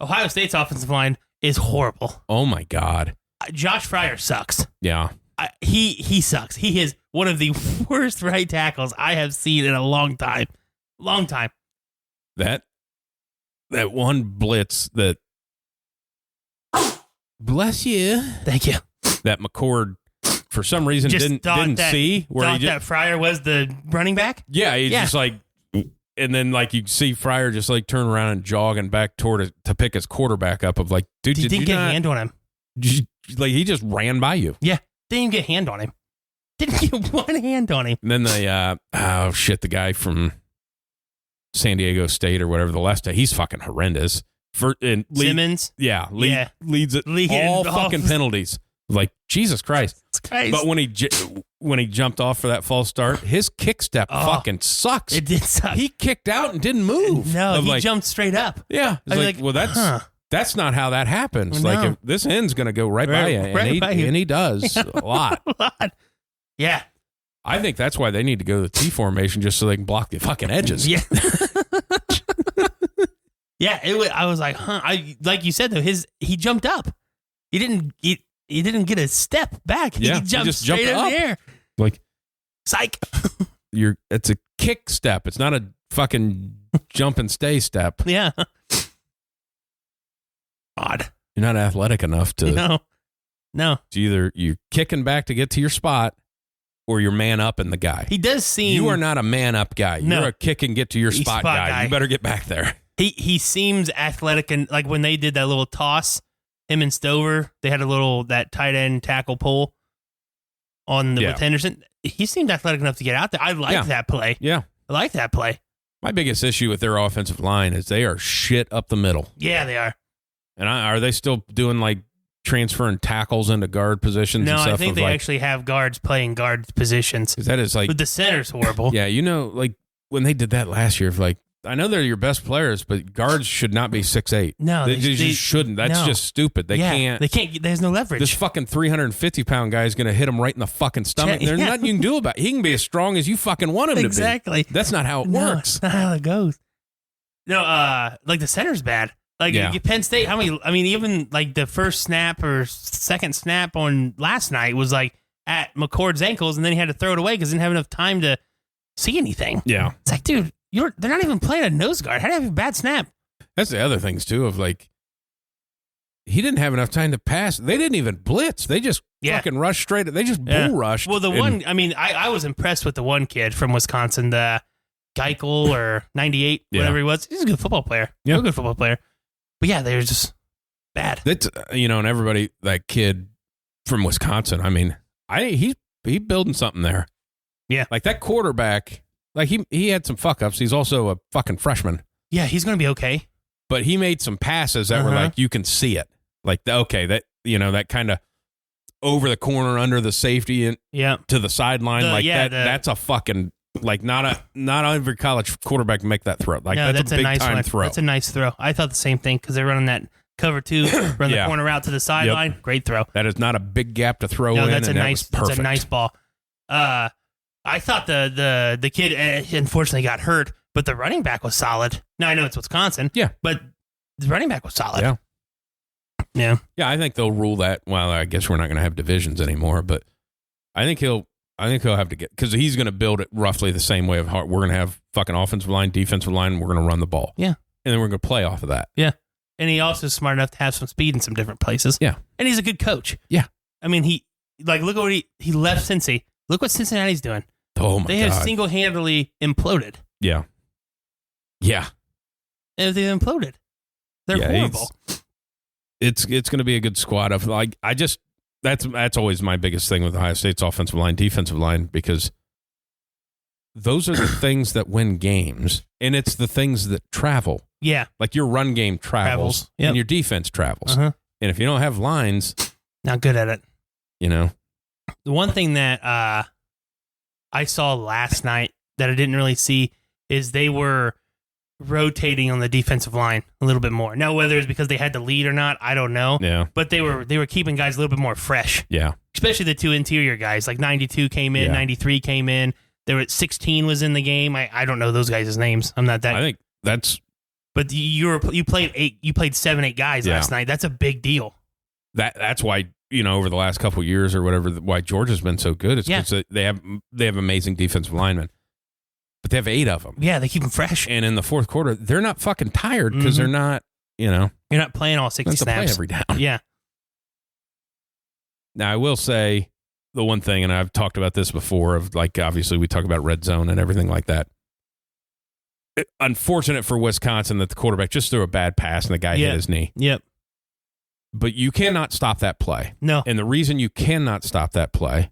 Ohio State's offensive line is horrible. Oh my God. Josh Fryer sucks. Yeah. He sucks. He is one of the worst right tackles I have seen in a long time. Long time. That one blitz that, bless you. Thank you. That McCord, for some reason, didn't see where that Fryer was the running back. Yeah, he's just like, and then like you see Fryer just like turn around and jogging back toward to pick his quarterback up. Of like, dude, did you get a hand on him? Like he just ran by you. Yeah, didn't even get a hand on him. Didn't get one hand on him. And then the guy from San Diego State or whatever, the left, he's fucking horrendous. Simmons, leads all fucking penalties. Like, Jesus Christ. But when he jumped off for that false start, his kick step fucking sucks. It did suck. He kicked out and didn't move. No, he jumped straight up. Yeah. That's not how that happens. No. Like, if this end's going to go right by you. And he does a lot. Yeah. I think that's why they need to go to the T formation, just so they can block the fucking edges. Yeah. Yeah. I was like, like you said, though, he jumped up. He didn't get a step back. He jumped straight in the air. Like, psych. It's a kick step. It's not a fucking jump and stay step. Yeah. Odd. You're not athletic enough to. No. It's either you're kicking back to get to your spot, or you're man up in the guy. He does seem. You are not a man up guy. You're a kick and get to your spot guy. You better get back there. He seems athletic, and like when they did that little toss. Him and Stover, they had that tight end tackle pull with Henderson. He seemed athletic enough to get out there. I like that play. Yeah. I like that play. My biggest issue with their offensive line is they are shit up the middle. Yeah, they are. And are they still doing like transferring tackles into guard positions and stuff? No, I think they actually have guards playing guard positions. Because that is like. But the center's horrible. Yeah, like when they did that last year, like, I know they're your best players, but guards should not be 6'8". No, they just shouldn't. That's just stupid. They can't. They can't. There's no leverage. This fucking 350-pound guy is going to hit him right in the fucking stomach. There's nothing you can do about it. He can be as strong as you fucking want him to be. Exactly. That's not how it works. That's not how it goes. No, like the center's bad. Like Penn State. Even like the first snap or second snap on last night was like at McCord's ankles, and then he had to throw it away because he didn't have enough time to see anything. Yeah, it's like, dude. They're not even playing a nose guard. How do you have a bad snap? That's the other things, too, of like, he didn't have enough time to pass. They didn't even blitz. They just fucking rushed straight. They just bull rushed. Well, I was impressed with the one kid from Wisconsin, the Geikel or 98, whatever he was. He's a good football player. Yeah. A good football player. But yeah, they're just bad. That's, and everybody, that kid from Wisconsin, he's building something there. Yeah. Like that quarterback. Like, he had some fuck-ups. He's also a fucking freshman. Yeah, he's going to be okay. But he made some passes that were like, you can see it. Like, okay, that kind of over the corner, under the safety, and to the sideline. That's a fucking, like, not every college quarterback can make that throw. Like, that's a big-time throw. That's a nice throw. I thought the same thing because they're running that cover two, run the corner out to the sideline. Yep. Great throw. That is not a big gap to throw in. That's a nice ball. I thought the kid unfortunately got hurt, but the running back was solid. Now I know it's Wisconsin, but the running back was solid. Yeah. I think they'll rule that. Well, I guess we're not going to have divisions anymore, but I think he'll have to get, because he's going to build it roughly the same way of we're going to have fucking offensive line, defensive line, and we're going to run the ball. Yeah, and then we're going to play off of that. Yeah, and he also is smart enough to have some speed in some different places. Yeah, and he's a good coach. Yeah, he look at what he left Cincy. Look what Cincinnati's doing. Oh, my God. They have single-handedly imploded. Yeah. Yeah. and they've imploded. They're horrible. It's going to be a good squad of like that's always my biggest thing with Ohio State's offensive line, defensive line, because those are the things that win games, and it's the things that travel. Yeah, like your run game travels. Yep. And your defense travels. And if you don't have lines, not good at it. The one thing that I saw last night that I didn't really see is they were rotating on the defensive line a little bit more. Now, whether it's because they had the lead or not, I don't know. Yeah. But they were keeping guys a little bit more fresh. Yeah. Especially the two interior guys. Like 92 came in, 93 came in. There were 16 was in the game. I don't know those guys' names. I'm not that. I think that's. But you played 7-8 guys last night. That's a big deal. That's why over the last couple of years or whatever, why Georgia's been so good. It's because they have amazing defensive linemen, but they have 8 of them. Yeah, they keep them fresh. And in the fourth quarter, they're not fucking tired because they're not. You're not playing all 60 snaps play every down. Yeah. Now I will say the one thing, and I've talked about this before. Of like, obviously, we talk about red zone and everything like that. Unfortunate for Wisconsin that the quarterback just threw a bad pass and the guy hit his knee. Yep. But you cannot stop that play. No. And the reason you cannot stop that play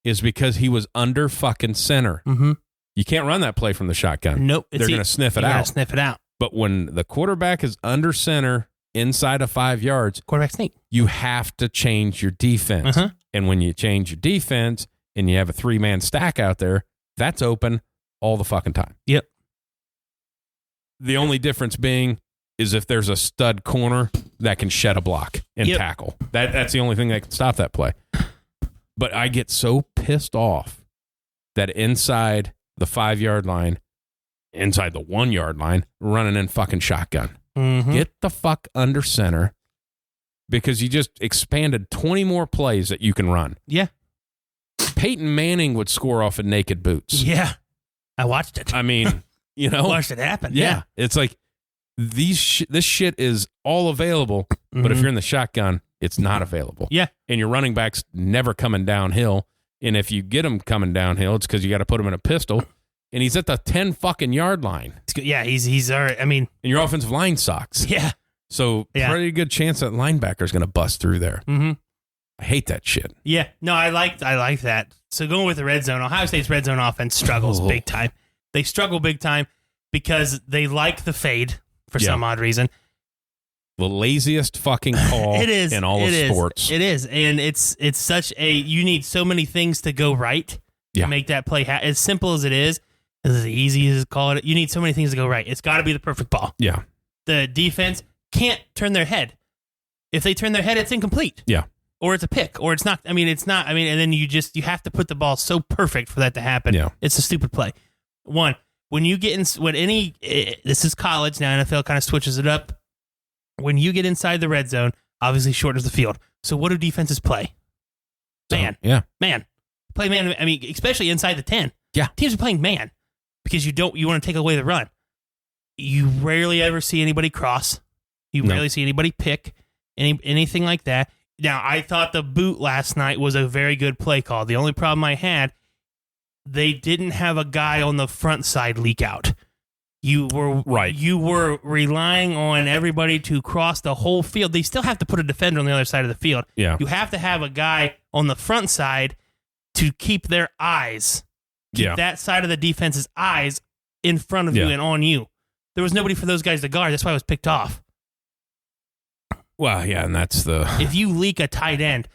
is because he was under fucking center. Mm-hmm. You can't run that play from the shotgun. Nope. They're going to sniff it out. Sniff it out. But when the quarterback is under center inside of 5 yards, quarterback sneak, you have to change your defense. And when you change your defense and you have a 3-man stack out there, that's open all the fucking time. Yep. The only difference being is if there's a stud corner that can shed a block and tackle. That's the only thing that can stop that play. But I get so pissed off that inside the 5-yard line, inside the 1-yard line, running in fucking shotgun. Get the fuck under center because you just expanded 20 more plays that you can run. Yeah. Peyton Manning would score off of naked boots. Yeah. I watched it. I mean... watched it happen. Yeah. It's like this shit is all available, but if you're in the shotgun, it's not available. Yeah. And your running back's never coming downhill. And if you get him coming downhill, it's because you got to put him in a pistol. And he's at the 10 fucking yard line. Yeah, he's all right. I mean, and your offensive line sucks. Yeah. So pretty good chance that linebacker's going to bust through there. I hate that shit. Yeah. No, I like that. So going with the red zone, Ohio State's red zone offense struggles big time. They struggle big time because they like the fade for some odd reason. The laziest fucking call it is. in all of sports. It is. And it's such you need so many things to go right to make that play. As simple as it is, as easy as call it, you need so many things to go right. It's got to be the perfect ball. Yeah. The defense can't turn their head. If they turn their head, it's incomplete. Yeah. Or it's a pick, or it's not. I mean, it's not. I mean, and then you have to put the ball so perfect for that to happen. Yeah. It's a stupid play. One, when you get in, this is college now, NFL kind of switches it up. When you get inside the red zone, obviously shortens the field. So what do defenses play? Man. Man. Play man. I mean, especially inside the 10. Yeah. Teams are playing man because you want to take away the run. You rarely ever see anybody cross. You rarely see anybody pick, anything like that. Now, I thought the boot last night was a very good play call. The only problem I had, they didn't have a guy on the front side leak out. You were relying on everybody to cross the whole field. They still have to put a defender on the other side of the field. Yeah. You have to have a guy on the front side to keep their eyes, that side of the defense's eyes in front of you and on you. There was nobody for those guys to guard. That's why I was picked off. Well, yeah, and that's if you leak a tight end,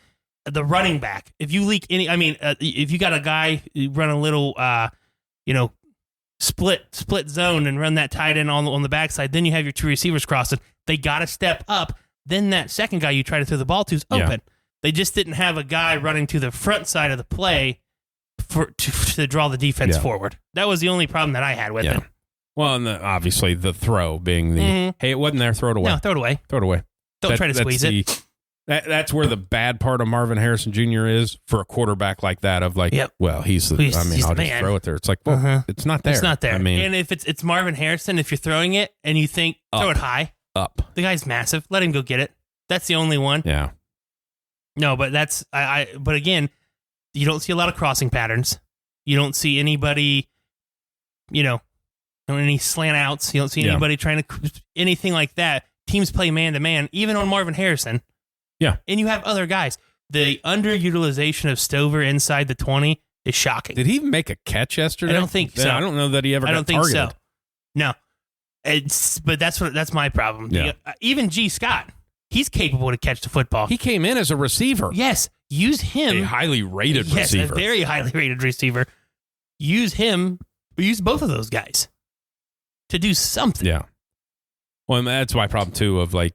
the running back, if you leak if you got a guy run a little, split zone and run that tight end on the backside, then you have your two receivers crossing. They got to step up. Then that second guy you try to throw the ball to is open. Yeah. They just didn't have a guy running to the front side of the play to draw the defense forward. That was the only problem that I had with it. Well, and obviously the throw being hey, it wasn't there, throw it away. No, throw it away. Throw it away. Don't try to squeeze it. That's where the bad part of Marvin Harrison Jr. is for a quarterback like that of like, well, he's I'll just throw it there. It's like, well, it's not there. It's not there. I mean, and if it's Marvin Harrison, if you're throwing it and you think, throw it high. Up. The guy's massive. Let him go get it. That's the only one. Yeah. No, but that's, but again, you don't see a lot of crossing patterns. You don't see anybody, any slant outs. You don't see anybody trying to anything like that. Teams play man to man, even on Marvin Harrison. Yeah, and you have other guys. The underutilization of Stover inside the 20 is shocking. Did he even make a catch yesterday? I don't think so. I don't know that he ever. I don't think targeted. So. No, but that's my problem. Yeah. Even G. Scott, he's capable to catch the football. He came in as a receiver. Yes, use him. A highly rated yes, receiver. A very highly rated receiver. Use him. Use both of those guys to do something. Yeah. Well, and that's my problem too. Of like,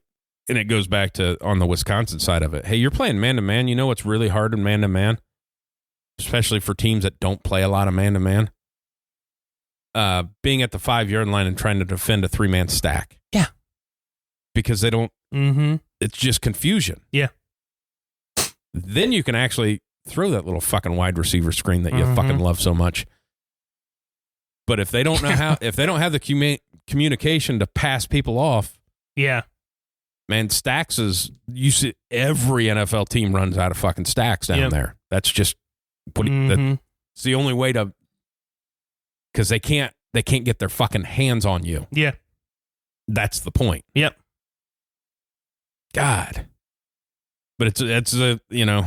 and it goes back to on the Wisconsin side of it. Hey, you're playing man to man. You know what's really hard in man to man, especially for teams that don't play a lot of man to man. Being at the 5-yard line and trying to defend a 3-man stack. Yeah. Because they don't. Mm-hmm. It's just confusion. Yeah. Then you can actually throw that little fucking wide receiver screen that you fucking love so much. But if they don't know how, if they don't have the communication to pass people off, yeah, man, stacks is you see every NFL team runs out of fucking stacks down there. That's just that's the only way to, because they can't get their fucking hands on you. Yeah, that's the point. Yep. God. But it's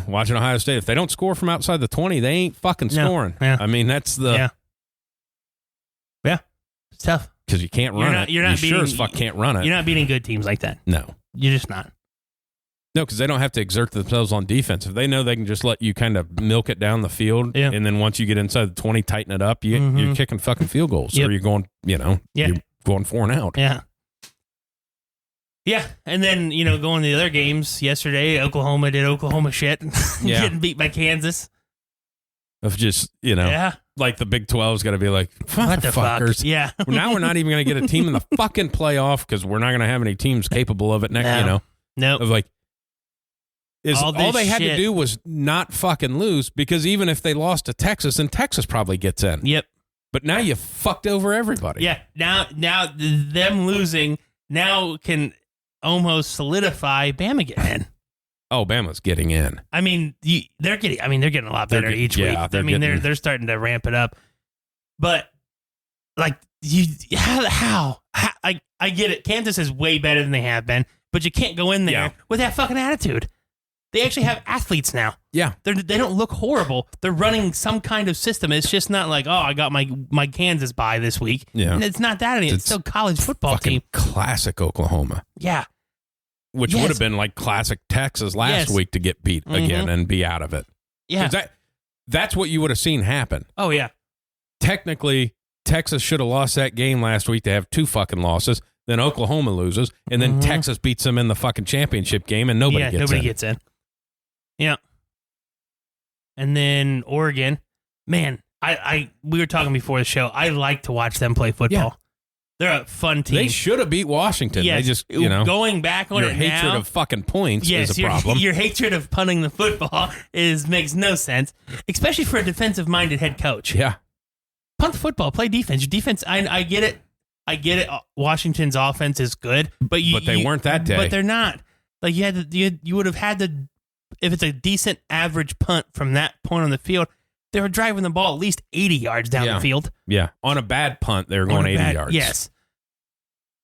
watching Ohio State. If they don't score from outside the 20, they ain't fucking scoring. Yeah. I mean, that's the yeah. It's tough because you can't run it. You're not beating, sure as fuck can't run it. You're not beating good teams like that. No, you're just not. No, because they don't have to exert themselves on defense. If they know they can just let you kind of milk it down the field, and then once you get inside the 20, tighten it up, you're kicking fucking field goals, or you're going, you're going 4 and out. Yeah. Yeah, and then, going to the other games yesterday, Oklahoma did Oklahoma shit, getting beat by Kansas. Of just, like the Big 12's got to be like, what the fuckers. Fuck? Yeah. Now we're not even going to get a team in the fucking playoff because we're not going to have any teams capable of it next, Nope. Of like, all they had shit. to do was not fucking lose, because even if they lost to Texas, then Texas probably gets in. Yep. But now you fucked over everybody. Yeah. Now them losing now can almost solidify Bama getting in. Oh, Bama's getting in. I mean, they're getting a lot better each week. They're starting to ramp it up. But like, how I get it. Kansas is way better than they have been, but you can't go in there with that fucking attitude. They actually have athletes now. Yeah. They don't look horrible. They're running some kind of system. It's just not like, I got my Kansas bye this week. Yeah. And it's not that anymore. It's still college football team. Classic Oklahoma. Yeah. Which would have been like classic Texas last week to get beat again and be out of it. Yeah. That's what you would have seen happen. Oh, yeah. Technically, Texas should have lost that game last week to have 2 fucking losses. Then Oklahoma loses, and then Texas beats them in the fucking championship game, and nobody gets in. Yeah. And then Oregon, man, we were talking before the show. I like to watch them play football. Yeah. They're a fun team. They should have beat Washington. Yes. They just, going back on your it hatred now, of fucking points is a problem. Your hatred of punting the football makes no sense, especially for a defensive-minded head coach. Yeah. Punt the football, play defense. Your defense, I get it. I get it. Washington's offense is good, but they weren't that day. But they're not. Like you would have had to, if it's a decent average punt from that point on the field, they were driving the ball at least 80 yards down the field. Yeah, on a bad punt, they were going 80 yards. Yes.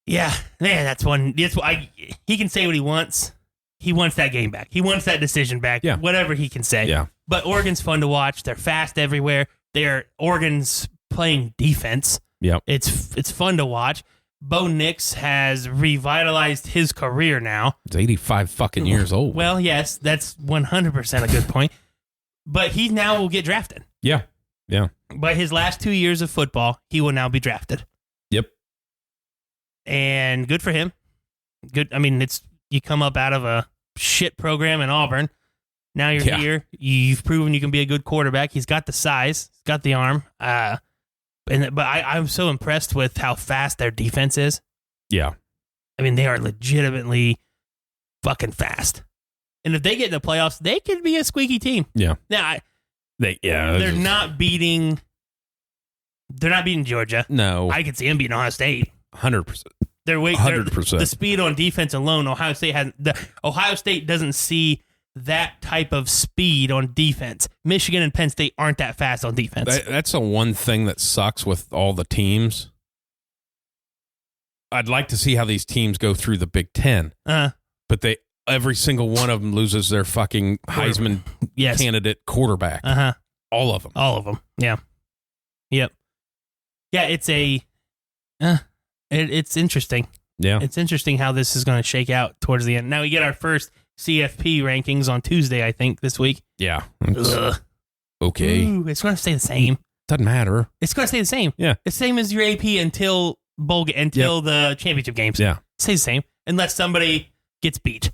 Yeah, man, that's one. He can say what he wants. He wants that game back. He wants that decision back. Yeah. Whatever he can say. Yeah. But Oregon's fun to watch. They're fast everywhere. Oregon's playing defense. Yep. It's fun to watch. Bo Nix has revitalized his career now. He's 85 fucking years old. Well, yes, that's 100% a good point. But he now will get drafted. Yeah. Yeah. By his last 2 years of football, he will now be drafted. Yep. And good for him. Good. I mean, you come up out of a shit program in Auburn. Now you're here. You've proven you can be a good quarterback. He's got the size. He's got the arm. But I'm so impressed with how fast their defense is. Yeah. I mean, they are legitimately fucking fast. And if they get in the playoffs, they could be a squeaky team. Yeah. Now, they're not beating Georgia. No. I could see them beating Ohio State. 100%. 100%. The speed on defense alone, Ohio State doesn't see that type of speed on defense. Michigan and Penn State aren't that fast on defense. That's the one thing that sucks with all the teams I'd like to see how these teams go through the Big Ten. But every single one of them loses their fucking Heisman candidate quarterback. All of them. All of them. Yeah. Yep. Yeah, it's it's interesting. Yeah. It's interesting how this is going to shake out towards the end. Now we get our first CFP rankings on Tuesday, I think, this week. Yeah. Okay. Ooh, it's going to stay the same. Doesn't matter. It's going to stay the same. Yeah. It's the same as your AP until the championship games. Yeah. It stays the same unless somebody gets beat.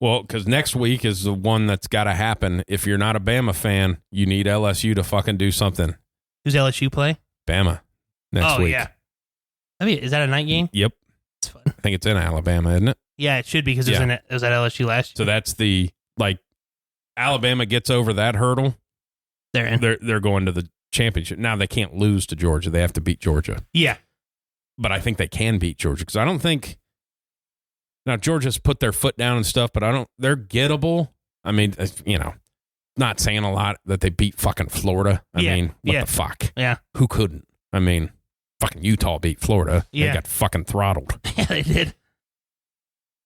Well, because next week is the one that's got to happen. If you're not a Bama fan, you need LSU to fucking do something. Who's LSU play? Bama. Next week. Yeah. I mean, is that a night game? Yep. It's fun. I think it's in Alabama, isn't it? Yeah, it should be because it was at LSU last year. So that's Alabama gets over that hurdle. They're in. They're going to the championship. Now they can't lose to Georgia. They have to beat Georgia. Yeah. But I think they can beat Georgia because I don't think. Now Georgia's put their foot down and stuff, but they're gettable. I mean, not saying a lot that they beat fucking Florida. I mean, what the fuck? Yeah. Who couldn't? I mean, fucking Utah beat Florida. Yeah. They got fucking throttled. Yeah, they did.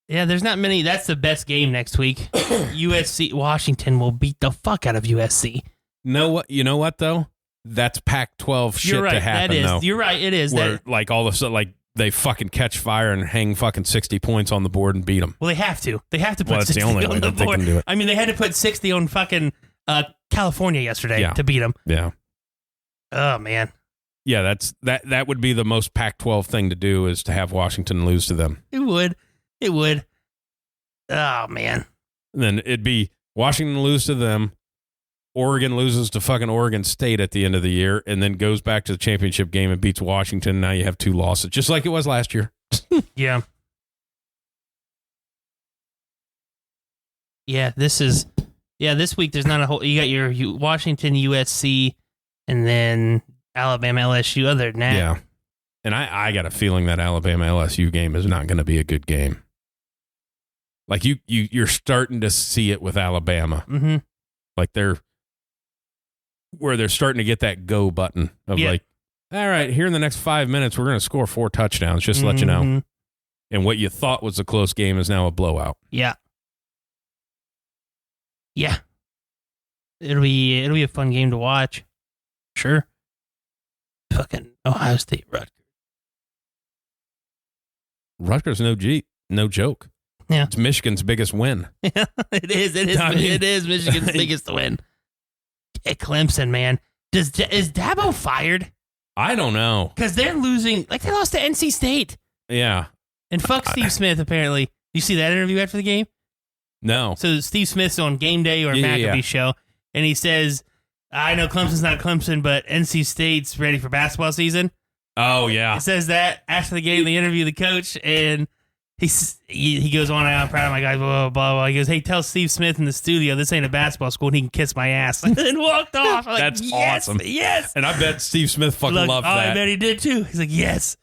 Yeah, there's not many. That's the best game next week. USC, Washington will beat the fuck out of USC. You know what, though? That's Pac-12 shit to happen, that is. though. You're right, it is. Where, all of a sudden, they fucking catch fire and hang fucking 60 points on the board and beat them. Well, they have to. They have to put that's 60 the only on way the that board. they can do it. I mean, they had to put 60 on fucking California yesterday to beat them. Yeah. Oh, man. Yeah, that would be the most Pac-12 thing to do is to have Washington lose to them. It would. Oh, man. And then it'd be Washington lose to them, Oregon loses to fucking Oregon State at the end of the year, and then goes back to the championship game and beats Washington. Now you have 2 losses, just like it was last year. Yeah. Yeah, this week there's not a whole, you got your Washington, USC, and then Alabama, LSU. Other than that. Yeah. And I got a feeling that Alabama LSU game is not going to be a good game. Like you're starting to see it with Alabama. Mm-hmm. Like they're starting to get that go button of all right, here in the next 5 minutes, we're going to score 4 touchdowns, just to let you know. And what you thought was a close game is now a blowout. Yeah. Yeah. It'll be a fun game to watch. Sure. Fucking Ohio State Rutgers. Rutgers no joke. Yeah. It's Michigan's biggest win. Yeah, it is. It is Michigan's biggest win. At Clemson, man. Is Dabo fired? I don't know. Because they're losing. Like, they lost to NC State. Yeah. And fuck Steve Smith, apparently. You see that interview after the game? No. So Steve Smith's on Game Day or McAfee show, and he says, I know Clemson's not Clemson, but NC State's ready for basketball season. Oh, yeah. He says that after the game, they interview the coach, and he goes on, I'm proud of my guys, blah, blah, blah, blah. He goes, hey, tell Steve Smith in the studio this ain't a basketball school, and he can kiss my ass. And then walked off. I'm That's like, yes, awesome. Yes. And I bet Steve Smith fucking loved that. I bet he did, too. He's like, yes.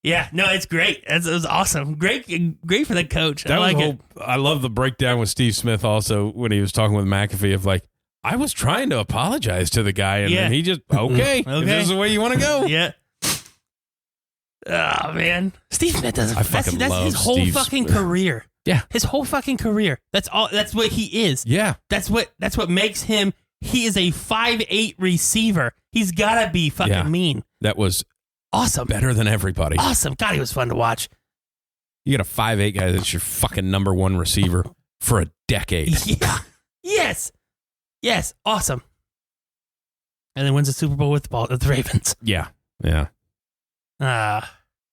Yeah, no, it's great. It was awesome. Great for the coach. I like it. I love the breakdown with Steve Smith also when he was talking with McAfee of like, I was trying to apologize to the guy, and then he just, okay, if this is the way you want to go. Yeah. Oh, man. Steve Smith doesn't. That's his whole Steve fucking Smith. career. Yeah. His whole fucking career. That's all. That's what he is. Yeah. That's what makes him. He is a 5'8" receiver. He's got to be fucking mean. That was awesome. Better than everybody. Awesome. God, he was fun to watch. You got a 5'8" guy that's your fucking number 1 receiver for a decade. Yeah. Yes. Yes. Awesome. And then wins the Super Bowl with the Ravens. Yeah. Yeah.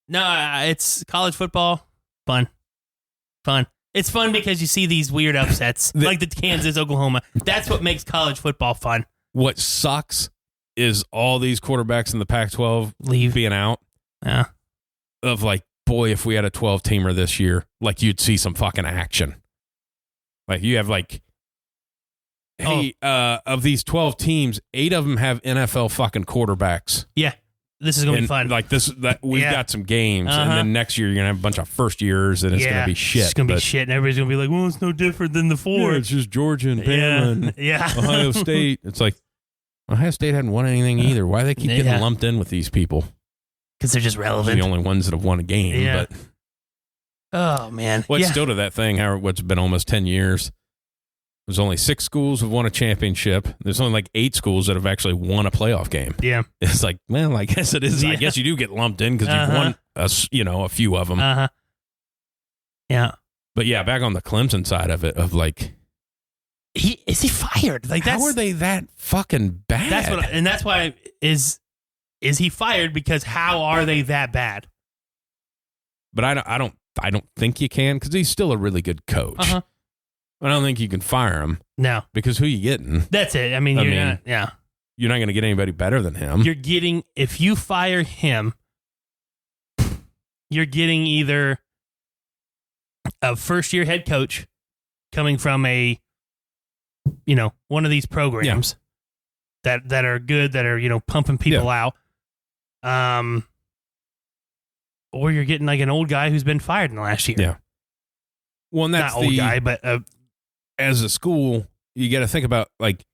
No, it's college football. Fun. It's fun because you see these weird upsets like the Kansas, Oklahoma. That's what makes college football fun. What sucks is all these quarterbacks in the Pac-12 being out. Yeah. Of like, boy, if we had a 12-teamer this year, like you'd see some fucking action. Like you have like, hey, of these 12 teams, 8 of them have NFL fucking quarterbacks. Yeah. This is going to be fun. Like we've got some games, and then next year you're going to have a bunch of first years, and it's going to be shit. It's going to be shit, and everybody's going to be like, well, it's no different than the 4. Yeah, it's just Georgia and Bama and Ohio State. It's like, Ohio State hadn't won anything either. Why do they keep getting lumped in with these people? because they're just relevant. They're the only ones that have won a game. Yeah. But oh, man. what's still to that thing, what's been almost 10 years, there's only 6 schools have won a championship. There's only like 8 schools that have actually won a playoff game. Yeah. It's like, well, I guess it is. Yeah. I guess you do get lumped in because you've won a few of them. Yeah. But yeah, back on the Clemson side of it, of like, is he fired? Like, how are they that fucking bad? That's why is he fired? Because how are they that bad? But I don't think you can, because he's still a really good coach. I don't think you can fire him. No, because who are you getting? That's it. I mean, you're not. Yeah, you're not going to get anybody better than him. You're getting, if you fire him, you're getting either a first-year head coach coming from one of these programs that are good, that are pumping people out, or you're getting like an old guy who's been fired in the last year. Yeah. Well, and that's not old guy, but as a school, you got to think about like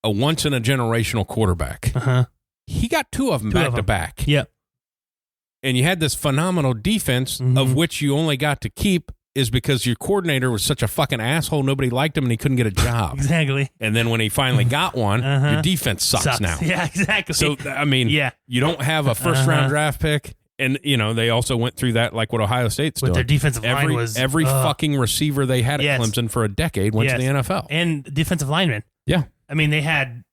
a once in a generational quarterback. He got 2 of them back to back. Yep. And you had this phenomenal defense of which you only got to keep is because your coordinator was such a fucking asshole. Nobody liked him and he couldn't get a job. Exactly. And then when he finally got one, your defense sucks now. Yeah, exactly. So, I mean, you don't have a first round draft pick. And, they also went through that like what Ohio State's doing. Their defensive line was... Every fucking receiver they had at Clemson for a decade went to the NFL. And defensive linemen. Yeah. I mean, they had...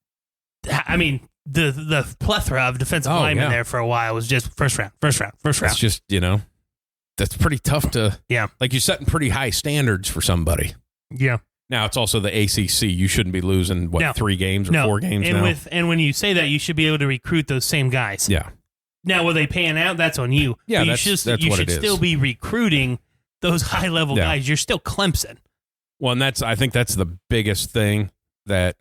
the plethora of defensive linemen there for a while was just first round. It's just, that's pretty tough to... Yeah. Like, you're setting pretty high standards for somebody. Yeah. Now, it's also the ACC. You shouldn't be losing, 3 games or 4 games now? And when you say that, you should be able to recruit those same guys. Yeah. Now, will they pan out? That's on you. Yeah, but that's you should still be recruiting those high-level guys. You're still Clemson. Well, and I think that's the biggest thing that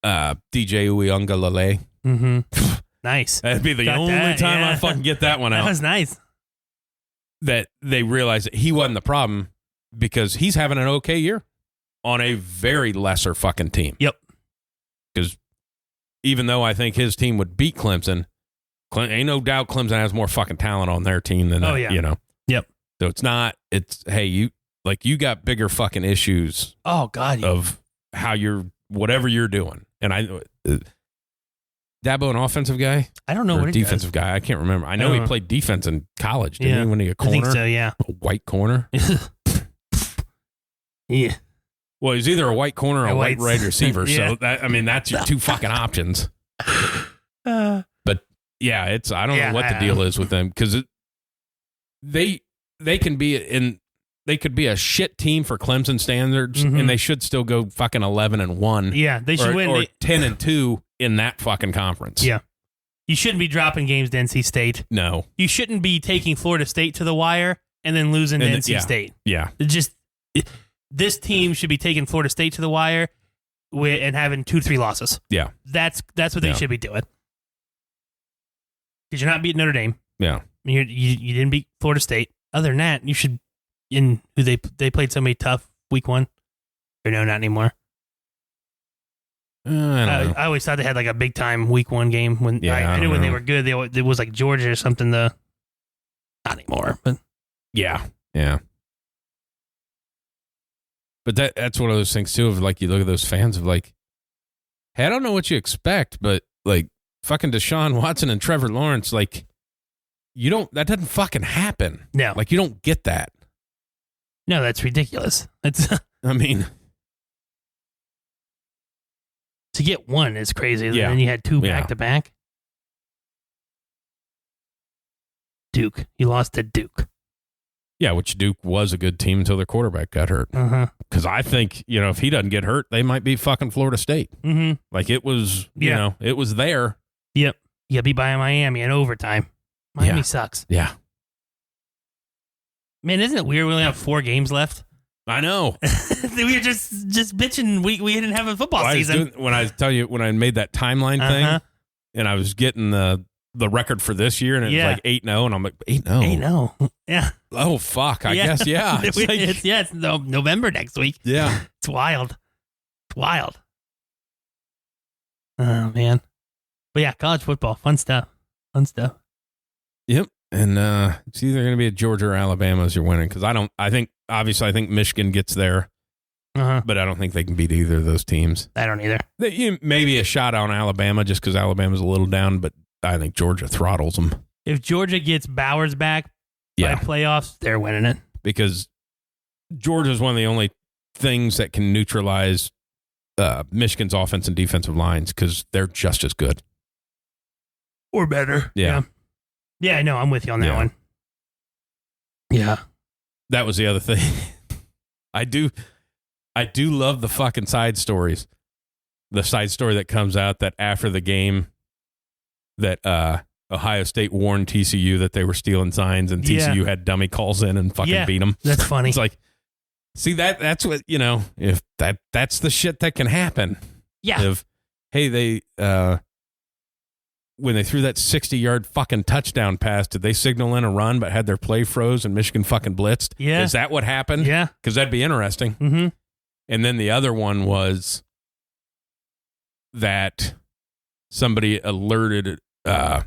DJ Uiagalelei. Nice. That'd be the only time I fucking get that one out. That was nice. That they realized that he wasn't the problem because he's having an okay year on a very lesser fucking team. Yep. Because even though I think his team would beat Clemson, ain't no doubt Clemson has more fucking talent on their team than Yep. So hey, you got bigger fucking issues. Oh God. Of how whatever you're doing. And Dabo, an offensive guy? I don't know or what a defensive guy. I can't remember. I know he played defense in college, didn't he? When he a corner? I think so, yeah. A white corner? Yeah. Well, he's either a white corner or a white wide receiver. So that's your 2 fucking options. But yeah, I don't know what the deal is with them because they can be they could be a shit team for Clemson standards, and they should still go fucking 11-1. Yeah, they should win. Or 10-2 in that fucking conference. Yeah. You shouldn't be dropping games to NC State. No. You shouldn't be taking Florida State to the wire and then losing to NC State. Yeah. This team should be taking Florida State to the wire and having 2-3 losses. Yeah. That's what they should be doing. Because you're not beating Notre Dame. Yeah. You didn't beat Florida State. Other than that, you should... they played somebody tough week 1. Or no, not anymore. I always thought they had like a big time week 1 game when I knew when they were good. It was like Georgia or something. Not anymore, but yeah. But that's one of those things too. Of like you look at those fans of like, hey, I don't know what you expect, but like fucking Deshaun Watson and Trevor Lawrence, like that doesn't fucking happen. No, like you don't get that. No, that's ridiculous. I mean, to get 1 is crazy. Yeah. And then you had 2 back to back. Duke. You lost to Duke. Yeah, which Duke was a good team until their quarterback got hurt. Because I think, if he doesn't get hurt, they might be fucking Florida State. Like it was, it was there. Yep. You beat by Miami in overtime. Miami sucks. Yeah. Man, isn't it weird we only have 4 games left? I know. We were just bitching we didn't have a football season. When I made that timeline thing, and I was getting the record for this year, and it was like 8-0, and I'm like, 8-0? 8-0. Yeah. Oh, fuck. I guess, yeah. It's November next week. Yeah. It's wild. It's wild. Oh, man. But yeah, college football, fun stuff. Fun stuff. Yep. And it's either going to be a Georgia or Alabama as you're winning, because I think Michigan gets there, but I don't think they can beat either of those teams. I don't either. Maybe a shot on Alabama just because Alabama's a little down, but I think Georgia throttles them. If Georgia gets Bowers back by playoffs, they're winning it. Because Georgia's one of the only things that can neutralize Michigan's offense and defensive lines, because they're just as good. Or better. Yeah. Yeah, I know. I'm with you on that one. Yeah. That was the other thing. I do love the fucking side stories. The side story that comes out that after the game that Ohio State warned TCU that they were stealing signs, and TCU had dummy calls in and fucking beat them. That's funny. It's like, see, that's what, if that's the shit that can happen. Yeah. If, hey, they when they threw that 60-yard fucking touchdown pass, did they signal in a run but had their play froze and Michigan fucking blitzed? Yeah. Is that what happened? Yeah. Because that'd be interesting. Mm-hmm. And then the other one was that somebody alerted, that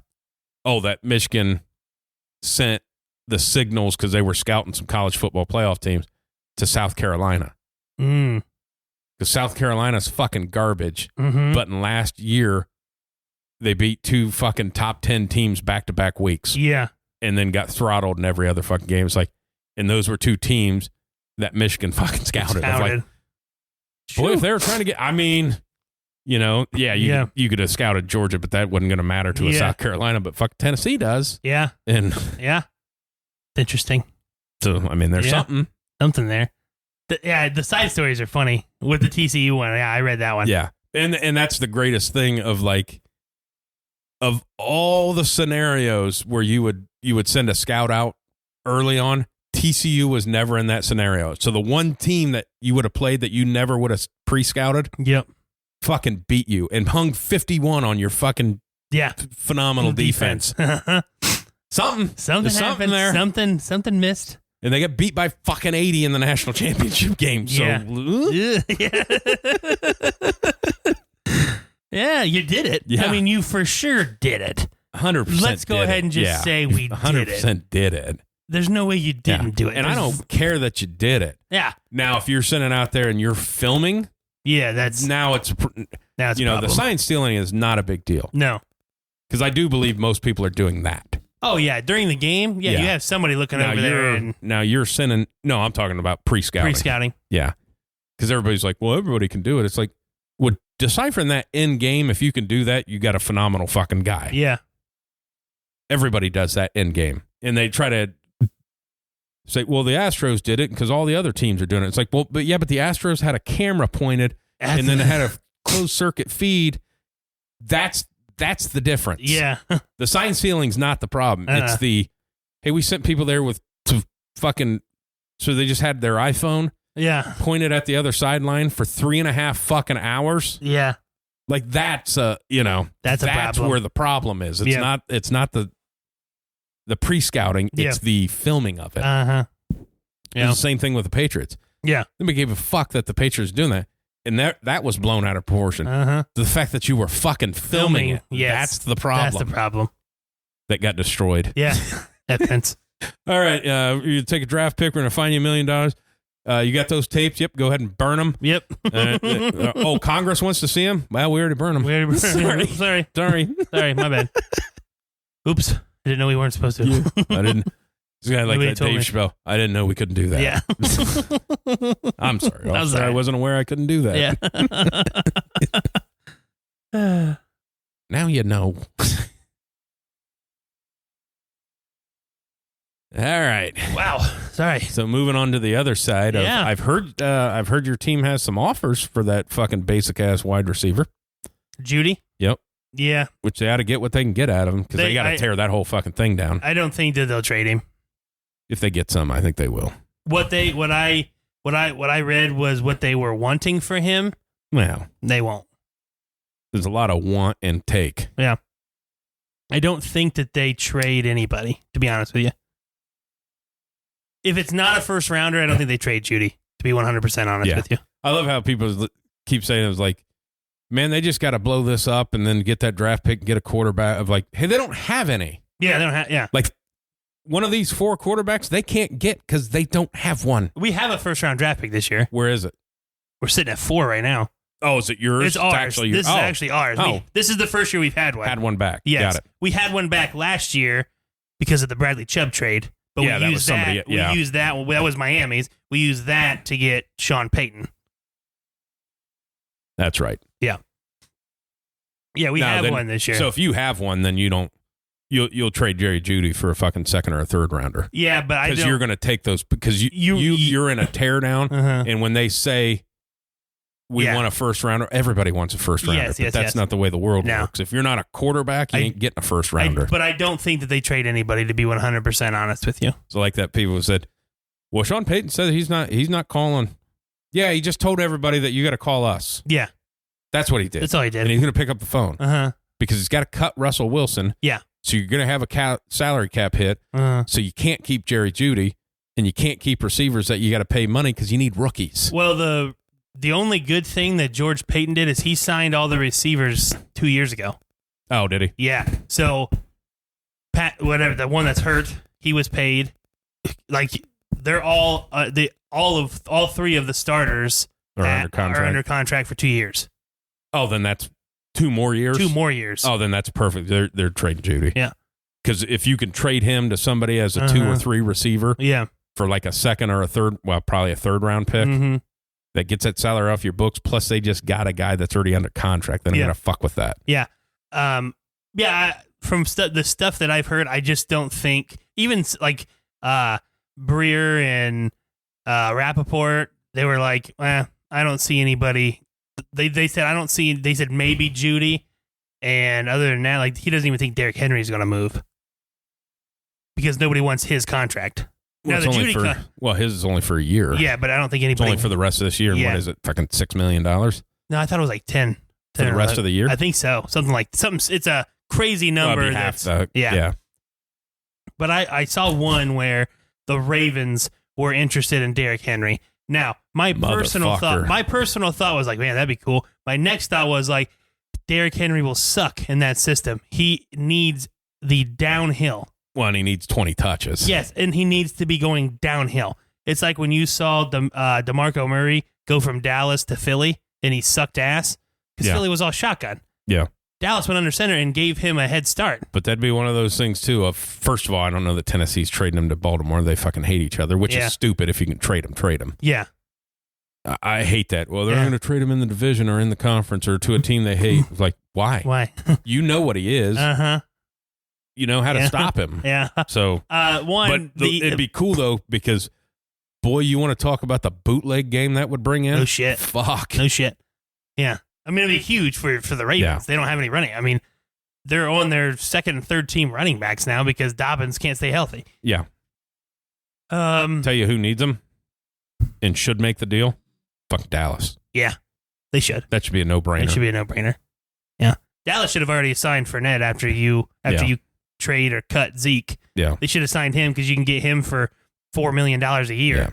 Michigan sent the signals because they were scouting some college football playoff teams to South Carolina. Because South Carolina's fucking garbage. Mm-hmm. But in last year, they beat 2 fucking top 10 teams back-to-back weeks. Yeah. And then got throttled in every other fucking game. It's like, and those were 2 teams that Michigan fucking scouted. Like, boy, if they were trying to get, you could have scouted Georgia, but that wasn't going to matter to a South Carolina, but fuck Tennessee does. Yeah. And it's interesting. So, there's something there. The side stories are funny with the TCU one. Yeah, I read that one. Yeah. And that's the greatest thing of of all the scenarios where you would send a scout out early on, TCU was never in that scenario. So the one team that you would have played that you never would have pre-scouted, fucking beat you and hung 51 on your fucking phenomenal defense. Something happened there. Something missed. And they got beat by fucking 80 in the national championship game. So yeah, you did it. Yeah. You for sure did it. 100%. Let's go ahead and just say we 100% did it. There's no way you didn't do it. And I don't care that you did it. Yeah. Now, if you're sitting out there and you're filming, that's the sign stealing is not a big deal. No. Because I do believe most people are doing that. Oh, yeah. During the game, you have somebody looking over there. Now you're sending, no, I'm talking about pre-scouting. Pre-scouting. Yeah. Because everybody's like, well, everybody can do it. It's like, well, deciphering that in game, if you can do that, you got a phenomenal fucking guy. Yeah. Everybody does that in game. And they try to say, well, the Astros did it because all the other teams are doing it. It's like, well, but the Astros had a camera pointed and then it had a closed circuit feed. That's the difference. Yeah. The sign stealing's not the problem. It's hey, we sent people there so they just had their iPhone pointed at the other sideline for 3.5 fucking hours. Yeah. Like that's a problem. Where the problem is. It's not the pre-scouting, it's the filming of it. Uh-huh. Yeah. It's the same thing with the Patriots. Yeah. Nobody gave a fuck that the Patriots doing that. And that was blown out of proportion. Uh-huh. The fact that you were fucking filming it, that's the problem. That's the problem. That got destroyed. Yeah. Evidence. All right. You take a draft pick. We're going to fine you $1 million. You got those tapes? Yep. Go ahead and burn them. Yep. Congress wants to see them? Well, we already burned them. Sorry. My bad. Oops. I didn't know we weren't supposed to. I didn't. This guy like that Dave Chappelle. I didn't know we couldn't do that. Yeah. I'm sorry. I wasn't aware I couldn't do that. Yeah. Now you know. All right. Wow. Sorry. So moving on to the other side. I've heard your team has some offers for that fucking basic ass wide receiver. Judy? Yep. Yeah. Which they ought to get what they can get out of him because they got to tear that whole fucking thing down. I don't think that they'll trade him. If they get some, I think they will. What I read was what they were wanting for him. Well, they won't. There's a lot of want and take. Yeah. I don't think that they trade anybody, to be honest with you. If it's not a first rounder, I don't think they trade Judy, to be 100% honest with you. I love how people keep saying it was like, man, they just got to blow this up and then get that draft pick and get a quarterback of like, hey, they don't have any. Yeah, they don't have. Yeah, like one of these 4 quarterbacks they can't get because they don't have one. We have a first-round draft pick this year. Where is it? We're sitting at 4 right now. Oh, is it yours? It's ours. This is actually ours. Oh. This is the first year we've had one. Had one back. Yes. Got it. We had one back last year because of the Bradley Chubb trade. But yeah, we that used was somebody. that. Yeah. We used that. Well, that was Miami's. We used that to get Sean Payton. That's right. Yeah. Yeah, we have one this year. So if you have one, then you'll trade Jerry Jeudy for a fucking second or a third rounder. Yeah, but I don't. Because you're going to take those because you're in a teardown, and when they say we want a first rounder, everybody wants a first rounder. But that's not the way the world works. If you're not a quarterback, you ain't getting a first rounder. But I don't think that they trade anybody, to be 100% honest with you. So like that, people said, well, Sean Payton said he's not calling. Yeah, he just told everybody that you got to call us. Yeah. That's what he did. That's all he did. And he's going to pick up the phone. Because he's got to cut Russell Wilson. Yeah. So you're going to have a salary cap hit. So you can't keep Jerry Jeudy, and you can't keep receivers that you got to pay money because you need rookies. Well, the only good thing that George Payton did is he signed all the receivers 2 years ago. Oh, did he? Yeah. So Pat, whatever, the one that's hurt, he was paid. Like they're all all 3 of the starters are under contract for 2 years. Oh, then that's 2 more years? 2 more years. Oh, then that's perfect. They're trading Jeudy. Yeah. Because if you can trade him to somebody as a 2 or 3 receiver for like a second or a third, well, probably a third round pick that gets that salary off your books, plus they just got a guy that's already under contract, then I'm going to fuck with that. Yeah. From the stuff that I've heard, I just don't think, even like Breer and Rappaport, they were like, I don't see anybody. They said, I don't see, they said maybe Jeudy. And other than that, like he doesn't even think Derrick Henry is going to move because nobody wants his contract. Well, his is only for a year. Yeah, but I don't think anybody. It's only for the rest of this year. And what is it? Fucking $6 million? No, I thought it was like 10. For the rest of the year? I think so. It's a crazy number. Yeah. But I saw one where the Ravens were interested in Derrick Henry. Now, my personal thought was like, man, that'd be cool. My next thought was like, Derrick Henry will suck in that system. He needs the downhill. Well, and he needs 20 touches. Yes, and he needs to be going downhill. It's like when you saw DeMarco Murray go from Dallas to Philly, and he sucked ass because Philly was all shotgun. Yeah. Dallas went under center and gave him a head start. But that'd be one of those things, too, of, first of all, I don't know that Tennessee's trading him to Baltimore. They fucking hate each other, which is stupid. If you can trade them. Yeah. I hate that. Well, they're going to trade him in the division or in the conference or to a team they hate. It's like, why? Why? You know what he is. You know how to stop him. Yeah. So, it'd be cool, though, because, boy, you want to talk about the bootleg game that would bring in? No shit. Fuck. No shit. Yeah. I mean, it'd be huge for the Ravens. Yeah. They don't have any running. I mean, they're on their second and third team running backs now because Dobbins can't stay healthy. Yeah. Tell you who needs them and should make the deal? Fuck Dallas. Yeah. They should. That should be a no-brainer. Yeah. Dallas should have already signed Fournette after you trade or cut Zeke. Yeah. They should have signed him because you can get him for $4 million a year. Yeah.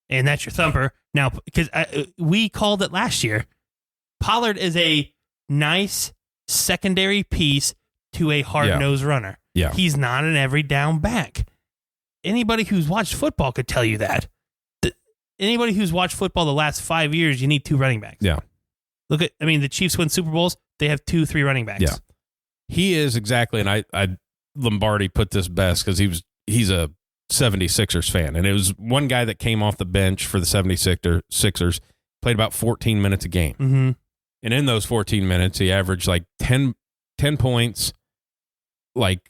And that's your thumper. Now, because we called it last year, Pollard is a nice secondary piece to a hard-nosed runner. Yeah. He's not an every down back. Anybody who's watched football could tell you that. Anybody who's watched football the last 5 years, you need 2 running backs. Yeah. The Chiefs win Super Bowls, they have 2-3 running backs. Yeah. He is exactly, and I Lombardi put this best because he's a 76ers fan, and it was one guy that came off the bench for the 76ers, played about 14 minutes a game. Mm-hmm. And in those 14 minutes, he averaged like 10 points, like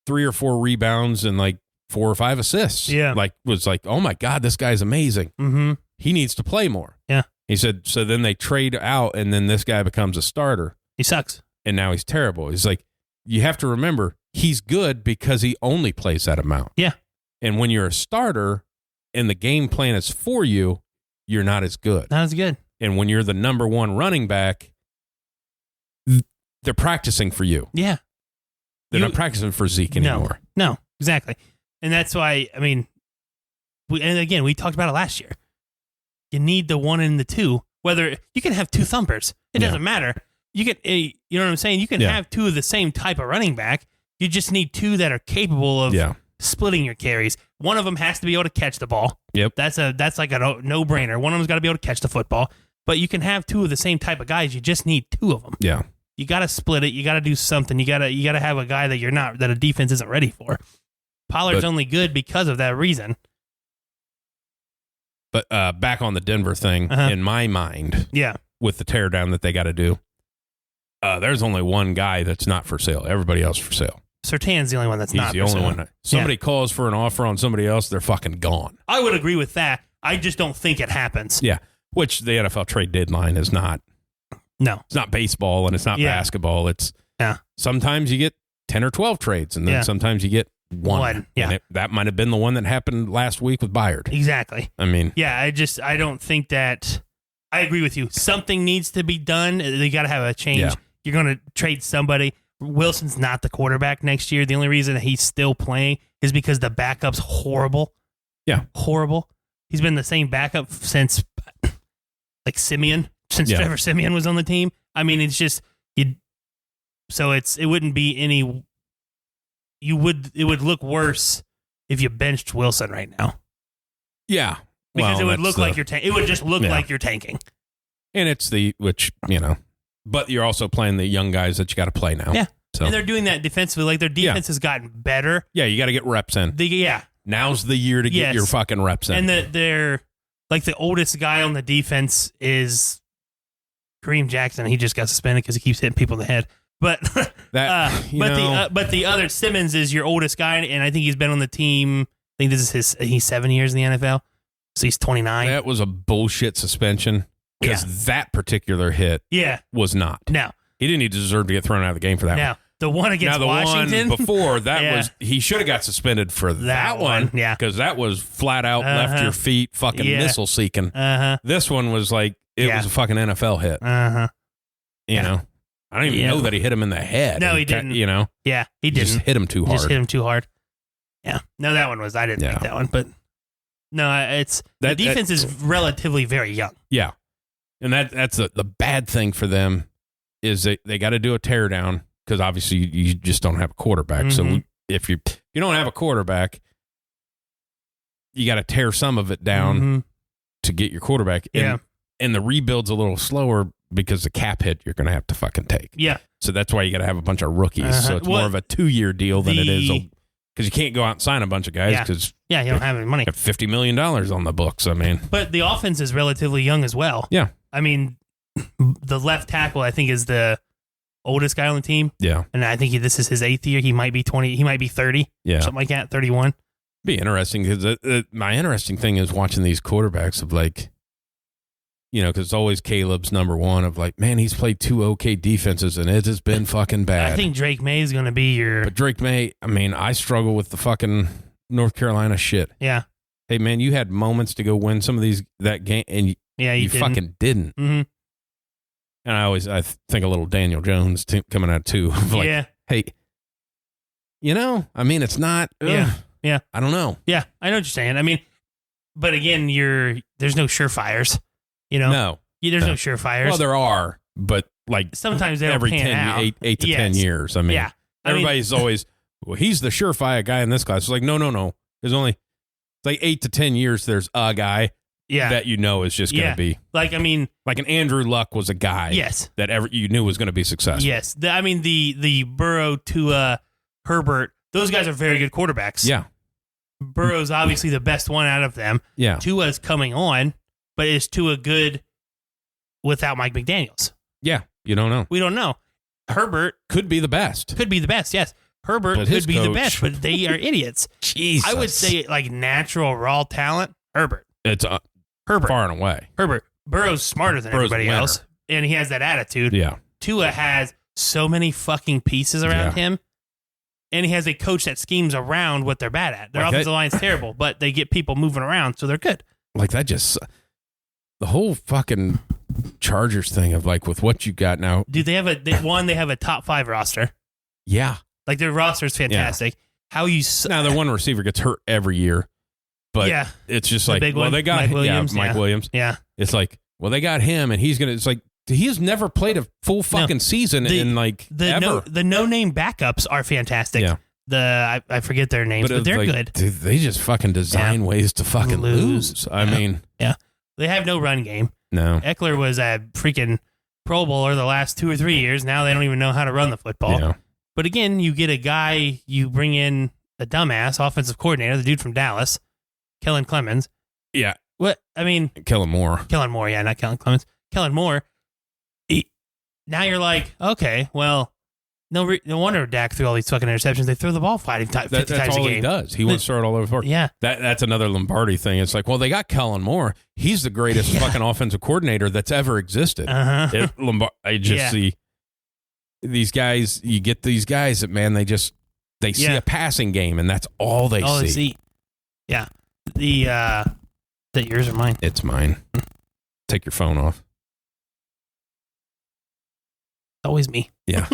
3 or 4 rebounds, and like 4 or 5 assists. Yeah. Was like, oh my God, this guy's amazing. Mm-hmm. He needs to play more. Yeah. He said, so then they trade out, and then this guy becomes a starter. He sucks. And now he's terrible. He's like, you have to remember, he's good because he only plays that amount. Yeah. And when you're a starter and the game plan is for you, you're not as good. Not as good. And when you're the number 1 running back, they're practicing for you. Yeah. They're not practicing for Zeke anymore. No, exactly. And that's why, I mean, we talked about it last year. You need the 1 and the 2 Whether you can have 2 thumpers, it doesn't matter. You get you know what I'm saying? You can have 2 of the same type of running back. You just need 2 that are capable of splitting your carries. One of them has to be able to catch the ball. Yep. That's like a no-brainer. One of them's got to be able to catch the football. But you can have 2 of the same type of guys. You just need 2 of them. Yeah. You got to split it. You got to do something. You got to have a guy that a defense isn't ready for. Pollard's only good because of that reason. But back on the Denver thing, in my mind, with the teardown that they got to do, there's only one guy that's not for sale. Everybody else for sale. Surtain's the only one that's He's not the for only sale. one. Somebody calls for an offer on somebody else, they're fucking gone. I would agree with that. I just don't think it happens. Yeah, which the NFL trade deadline is not. No. It's not baseball and it's not basketball. It's sometimes you get 10 or 12 trades and then sometimes you get one. Yeah. And that might have been the one that happened last week with Byard. Exactly. I mean. Yeah, I don't think that. I agree with you. Something needs to be done. They got to have a change. Yeah. You're going to trade somebody. Wilson's not the quarterback next year. The only reason that he's still playing is because the backup's horrible. Yeah. Horrible. He's been the same backup since like Simeon, since Trevor Simeon was on the team. I mean, it's just so it wouldn't be any. It would look worse if you benched Wilson right now. Yeah, because it would look like you're it would just look like you're tanking. And it's but you're also playing the young guys that you got to play now. Yeah, so. And they're doing that defensively. Like their defense has gotten better. Yeah, you got to get reps in. Now's the year to get your fucking reps in. And they're like the oldest guy on the defense is Kareem Jackson. He just got suspended because he keeps hitting people in the head. But the other Simmons is your oldest guy, and I think he's been on the team. I think this is he's 7 years in the NFL, so he's 29. That was a bullshit suspension because that particular hit was not. No, he didn't even deserve to get thrown out of the game for that. Now the one against Washington one before that was he should have got suspended for that one. Yeah, because that was flat out left your feet fucking missile seeking. This one was like it was a fucking NFL hit. You know. I don't even know that he hit him in the head. No, he didn't. You know? Yeah, he didn't. Just hit him too hard. Yeah. No, that one was. I didn't think that one, but no, the defense is relatively very young. Yeah, and that's the bad thing for them is they got to do a teardown because obviously you just don't have a quarterback. So if you don't have a quarterback, you got to tear some of it down to get your quarterback. And the rebuild's a little slower. Because the cap hit you're going to have to fucking take. Yeah. So that's why you got to have a bunch of rookies. So it's more of a 2-year deal than it is because you can't go out and sign a bunch of guys because you don't have any money. You have $50 million on the books. I mean, but the offense is relatively young as well. Yeah. I mean, the left tackle I think is the oldest guy on the team. Yeah. And I think this is his 8th year. He might be 20. He might be 30. Yeah. Something like that. 31. Be interesting because my interesting thing is watching these quarterbacks of like. You know, because it's always Caleb's number one of like, man, he's played 2 okay defenses and it has been fucking bad. I think Drake May is going to be But Drake May, I mean, I struggle with the fucking North Carolina shit. Yeah. Hey, man, you had moments to go win some of that game and you fucking didn't. Mm-hmm. And I think a little Daniel Jones coming out too. Like, hey, you know, I mean, it's not. Yeah. I don't know. Yeah, I know what you're saying. I mean, but again, there's no surefires. You know, no, there's no surefires. Well, there are, but like sometimes they don't every pan out. 8 to 10 years. I mean, everybody's always, well, he's the surefire guy in this class. It's like, no. There's only like 8 to 10 years. There's a guy that you know is just going to be like, I mean, like an Andrew Luck was a guy. Yes, that you knew was going to be successful. Yes, I mean the Burrow to Herbert. Those guys are very good quarterbacks. Yeah, Burrow's obviously the best one out of them. Yeah, Tua's coming on. But is Tua good without Mike McDaniels? Yeah, you don't know. We don't know. Herbert could be the best. Yes. Herbert could be the best, but they are idiots. Jesus. I would say like natural raw talent, Herbert. It's Herbert. Far and away. Herbert. Burrow's smarter than everybody else, and he has that attitude. Yeah. Tua has so many fucking pieces around him, and he has a coach that schemes around what they're bad at. Their offensive line's terrible, but they get people moving around, so they're good. Like that just... The whole fucking Chargers thing of like with what you got now. Dude, they have a top 5 roster. Yeah. Like their roster is fantastic. How you now their one receiver gets hurt every year, but it's just like, well, they got Mike Williams. Mike Williams. Yeah. It's like, well, they got him, and he's gonna. It's like he has never played a full fucking season in like ever. The no-name backups are fantastic. Yeah. I forget their names, but they're good. Dude, they just fucking design ways to fucking lose. I mean, they have no run game. No. Eckler was a freaking Pro Bowler the last 2 or 3 years. Now they don't even know how to run the football. Yeah. But again, you get a guy, you bring in a dumbass offensive coordinator, the dude from Dallas, Kellen Clemens. Yeah. What? I mean, Kellen Moore. Kellen Moore, yeah, not Kellen Clemens. Kellen Moore. Now you're like, okay, well, no wonder Dak threw all these fucking interceptions. They throw the ball 50 times a game. That's all he does. He wants to throw it all over the field. Yeah. That's another Lombardi thing. It's like, well, they got Kellen Moore. He's the greatest fucking offensive coordinator that's ever existed. I just see these guys. You get these guys that, man, they see a passing game, and that's all they see. Yeah. Is that yours or mine? It's mine. Take your phone off. Always me. Yeah.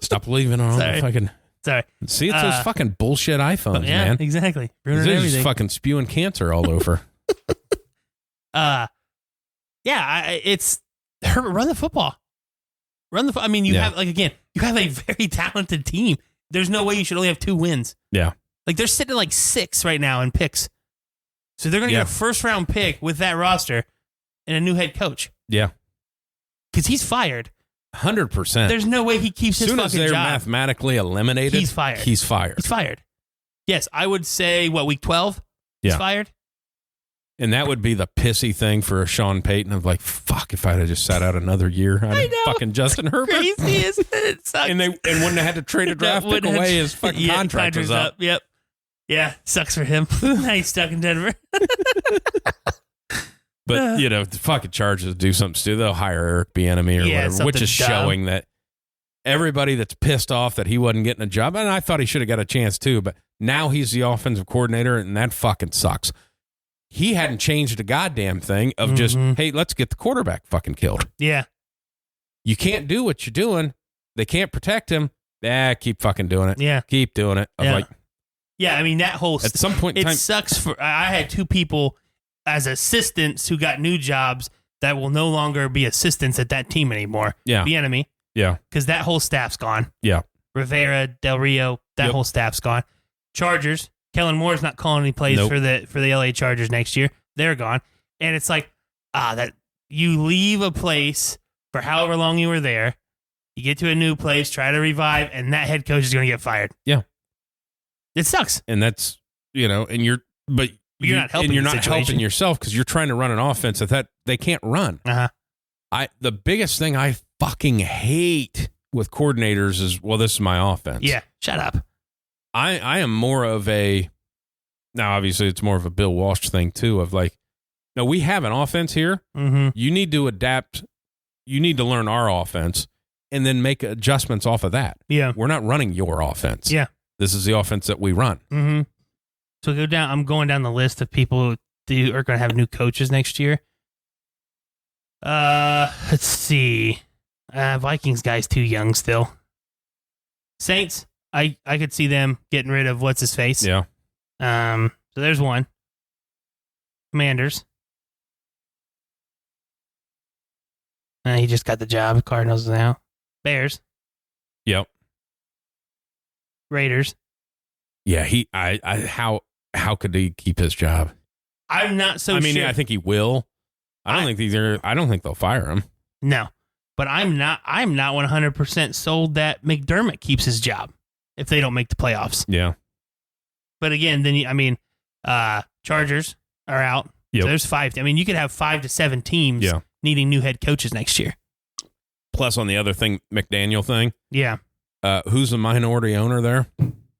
Stop leaving on the fucking. Sorry. See, it's those fucking bullshit iPhones, man. Exactly. They're just fucking spewing cancer all over. It's Herbert. Run the football. I mean, you have you have a very talented team. There's no way you should only have 2 wins. Yeah. Like they're sitting at like 6 right now in picks. So they're going to get a first-round pick with that roster and a new head coach. Yeah. Because he's fired. 100%. There's no way he keeps his fucking job. As soon as they're mathematically eliminated, he's fired. He's fired. Yes, I would say, week 12? He's fired? And that would be the pissy thing for Sean Payton of like, fuck, if I'd have just sat out another year, I'd have fucking Justin Herbert. Crazy, isn't it? It sucks. And wouldn't have had to trade a draft pick away. His fucking contract was up. Yep. Yeah, sucks for him. Now he's stuck in Denver. But, the fucking Chargers do something stupid. They'll hire Eric Bieniemy or whatever, which is showing that everybody that's pissed off that he wasn't getting a job, and I thought he should have got a chance too, but now he's the offensive coordinator, and that fucking sucks. He hadn't changed a goddamn thing of just, hey, let's get the quarterback fucking killed. Yeah. You can't do what you're doing. They can't protect him. Keep fucking doing it. Yeah. Keep doing it. I mean, that whole... At some point in time... It sucks for... I had 2 people as assistants who got new jobs that will no longer be assistants at that team anymore. Yeah. Bieniemy. Yeah. Because that whole staff's gone. Yeah. Rivera, Del Rio, that whole staff's gone. Chargers, Kellen Moore's not calling any plays for the LA Chargers next year. They're gone. And it's like, that you leave a place for however long you were there, you get to a new place, try to revive, and that head coach is going to get fired. Yeah. It sucks. And that's, and you're not helping. And you're not helping yourself because you're trying to run an offense that they can't run. The biggest thing I fucking hate with coordinators is, well, this is my offense. Yeah, shut up. I am more of now obviously it's more of a Bill Walsh thing too of like, no, we have an offense here. Mm-hmm. You need to adapt. You need to learn our offense and then make adjustments off of that. Yeah. We're not running your offense. Yeah. This is the offense that we run. Mm-hmm. So I'm going down the list of people who are going to have new coaches next year. Let's see. Vikings guy's too young still. Saints, I could see them getting rid of what's his face. Yeah. So there's one. Commanders. He just got the job. Cardinals now. Bears. Yep. Raiders. Yeah, how could he keep his job? I'm not so sure. I think he will. I don't think they'll fire him. No. But I'm not 100% sold that McDermott keeps his job if they don't make the playoffs. Yeah. But again, Chargers are out. Yep. So there's 5. I mean, you could have 5 to 7 teams needing new head coaches next year. Plus on the other thing, McDaniel thing. Yeah. Who's the minority owner there?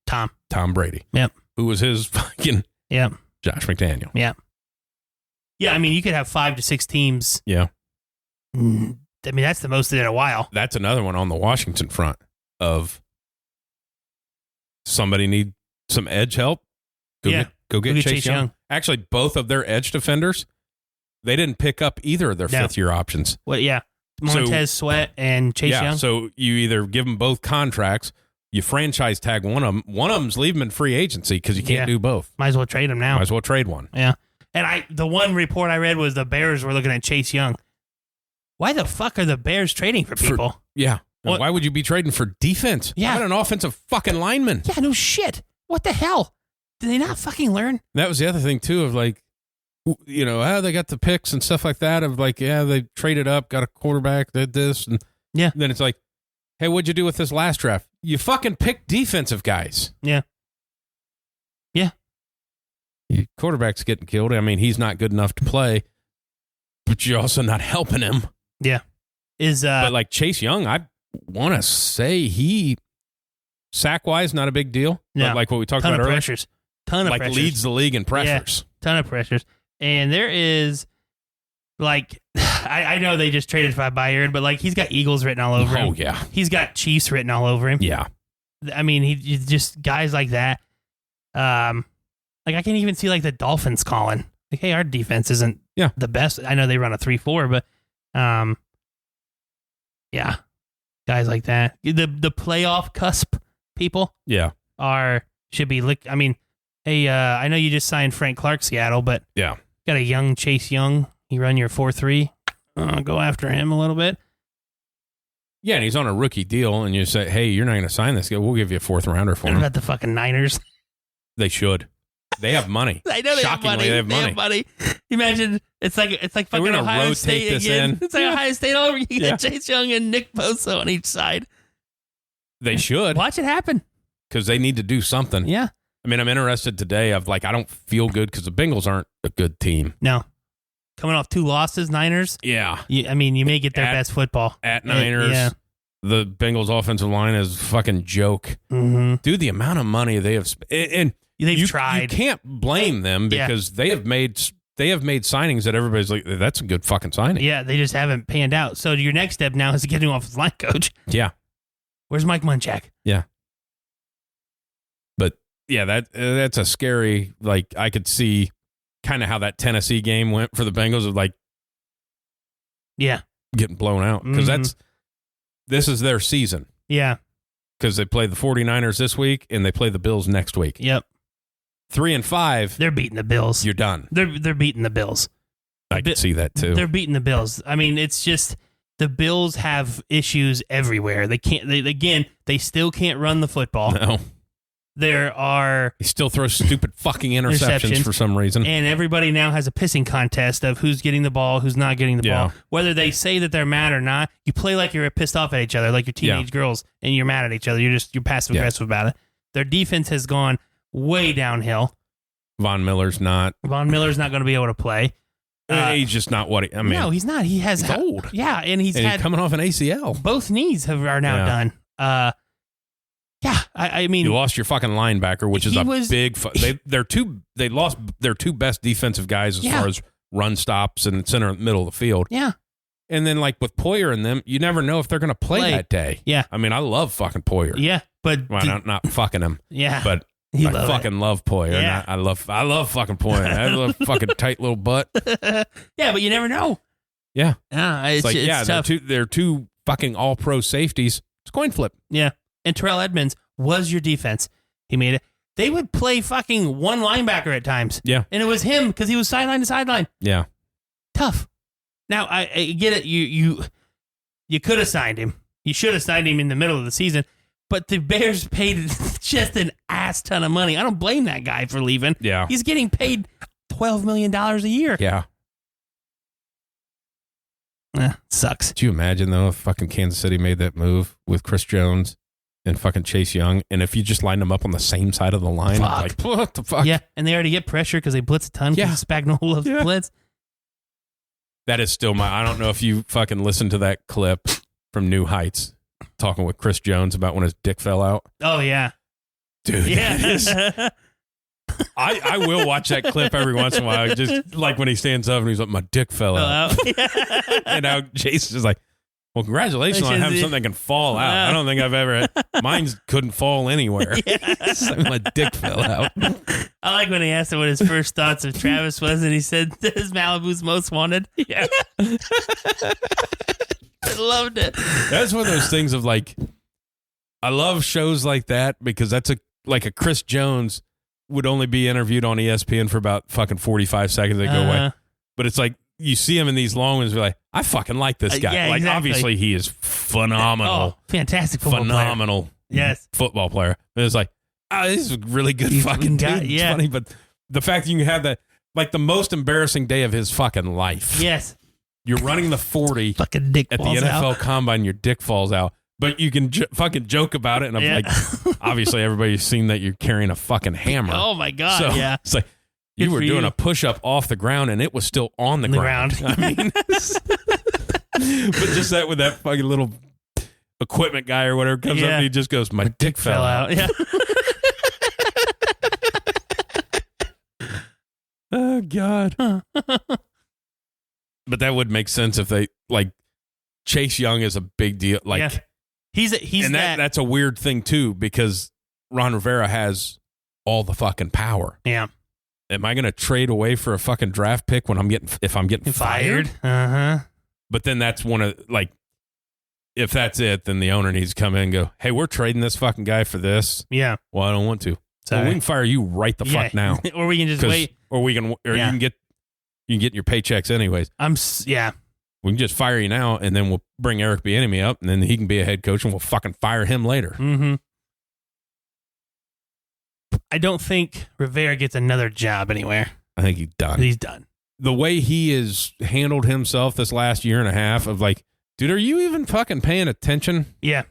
Tom Brady. Yep. Who was his fucking Josh McDaniel. Yeah. Yeah, I mean, you could have 5 to 6 teams. Yeah. I mean, that's the most in a while. That's another one on the Washington front of somebody need some edge help. Go get Chase Young. Actually, both of their edge defenders, they didn't pick up either of their fifth-year options. Well, yeah. Montez Sweat and Chase Young. So you either give them both contracts, you franchise tag one of them. One of them's leave them in free agency because you can't do both. Might as well trade them now. Might as well trade one. Yeah. And the one report I read was the Bears were looking at Chase Young why the fuck are the Bears trading for people? Yeah. Why would you be trading for defense? Yeah. How about an offensive fucking lineman? Yeah, no shit. What the hell? Did they not fucking learn? That was the other thing, too, of like, they got the picks and stuff like that of like, they traded up, got a quarterback, did this. And then it's like, hey, what'd you do with this last draft? You fucking picked defensive guys. Yeah. Yeah. Your quarterback's getting killed. I mean, he's not good enough to play, but you're also not helping him. Yeah. But like Chase Young, I want to say sack-wise, not a big deal. No. But like what we talked about earlier. Pressures. Ton of like pressures. Leads the league in pressures. Yeah, ton of pressures. And there is, like, I know they just traded for Bayard, but like he's got Eagles written all over him. Oh, yeah. He's got Chiefs written all over him. Yeah. I mean, he's just guys like that. Like I can even see like the Dolphins calling, like, hey, our defense isn't the best. I know they run a 3-4, but yeah, guys like that. The playoff cusp people, should be. I mean, hey, I know you just signed Frank Clark, Seattle, but got a young Chase Young. You run your 4-3. Go after him a little bit. Yeah, and he's on a rookie deal, and you say, hey, you're not going to sign this guy. We'll give you a 4th rounder for him. What about the fucking Niners? They should. They have money. I know they Shockingly, have money. Imagine it's like fucking Ohio State again. It's like Ohio State all over. You get Chase Young and Nick Bosa on each side. They should. Watch it happen. Because they need to do something. Yeah. I mean, I'm interested today of like, I don't feel good because the Bengals aren't a good team. No. Coming off 2 losses, Niners. Yeah. I mean, you may get their best football. At Niners. The Bengals offensive line is a fucking joke. Mm-hmm. Dude, the amount of money they have and they've tried. You can't blame them because they have made signings that everybody's like, that's a good fucking signing. Yeah, they just haven't panned out. So your next step now is to get an offensive line coach. Yeah. Where's Mike Munchak? Yeah. But yeah, that's a scary, like I could see kind of how that Tennessee game went for the Bengals of like getting blown out because this is their season. Yeah. Because they play the 49ers this week and they play the Bills next week. Yep. 3-5. They're beating the Bills. You're done. They're beating the Bills. I can see that too. They're beating the Bills. I mean, it's just the Bills have issues everywhere. They can't. They still can't run the football. No. He still throws stupid fucking interceptions for some reason. And everybody now has a pissing contest of who's getting the ball, who's not getting the ball. Whether they say that they're mad or not, you play like you're pissed off at each other, like you're teenage girls, and you're mad at each other. You're passive aggressive about it. Their defense has gone way downhill. Von Miller's not going to be able to play. He's just not what I mean. No, he's not. He's old. Yeah, and he's coming off an ACL. Both knees are now done. Yeah, I mean, you lost your fucking linebacker, which is big. They lost their 2 best defensive guys as far as run stops and center middle of the field. Yeah, and then like with Poyer and them, you never know if they're going to play that day. Yeah, I mean, I love fucking Poyer. Yeah, but not fucking him. Yeah, but I fucking love Poyer. Yeah. I love fucking Poyer. I love fucking tight little butt. Yeah, but you never know. Yeah, it's tough. They're two fucking all pro safeties. It's a coin flip. Yeah. And Terrell Edmonds was your defense. He made it. They would play fucking one linebacker at times. Yeah. And it was him because he was sideline to sideline. Yeah. Tough. Now, I get it. You could have signed him. You should have signed him in the middle of the season. But the Bears paid just an ass ton of money. I don't blame that guy for leaving. Yeah. He's getting paid $12 million a year. Yeah. Sucks. Could you imagine, though, if fucking Kansas City made that move with Chris Jones and fucking Chase Young, and if you just lined them up on the same side of the line, like, what the fuck? Yeah, and they already get pressure because they blitz a ton because Spagnuolo loves blitz. That is still I don't know if you fucking listened to that clip from New Heights talking with Chris Jones about when his dick fell out. Oh, yeah. Dude, yeah. I will watch that clip every once in a while, just like when he stands up and he's like, my dick fell out. And now Jason's like, well, congratulations on having something that can fall out. I don't think I've ever mine couldn't fall anywhere. So my dick fell out. I like when he asked him what his first thoughts of Travis was, and he said, "This is Malibu's most wanted." Yeah. I loved it. That's one of those things of like, I love shows like that because that's like a Chris Jones would only be interviewed on ESPN for about fucking 45 seconds. They go away. But it's like, you see him in these long ones, you're like, I fucking like this guy. Yeah, like, exactly. obviously, he is phenomenal. Oh, fantastic football phenomenal player. Yes. football player. And it's like, this is a really good fucking guy, dude. yeah. It's funny, but the fact that you can have that, like the most embarrassing day of his fucking life. Yes. You're running the 40 Fucking dick at the falls NFL out. Combine, your dick falls out. But you can fucking joke about it. And I'm like, obviously, everybody's seen that you're carrying a fucking hammer. Oh, my God. So yeah. it's like, Good you were for doing you. a push-up off the ground, and it was still on the ground. I mean, but just that with that fucking little equipment guy or whatever comes up and he just goes, my dick fell out. Yeah. Oh, God. But that would make sense if they, like, Chase Young is a big deal. Like, Yeah. He's and that's a weird thing, too, because Ron Rivera has all the fucking power. Yeah. Am I going to trade away for a fucking draft pick when I'm getting fired? Uh-huh. But then that's one of, like, if that's it, then the owner needs to come in and go, hey, we're trading this fucking guy for this. Yeah. Well, I don't want to. So we can fire you right the fuck now. Or we can just wait. Or you can get your paychecks anyways. Yeah. We can just fire you now, and then we'll bring Eric Bieniemy up, and then he can be a head coach, and we'll fucking fire him later. Mm-hmm. I don't think Rivera gets another job anywhere. I think he's done. He's done. The way he has handled himself this last year and a half of like, dude, are you even fucking paying attention? Yeah.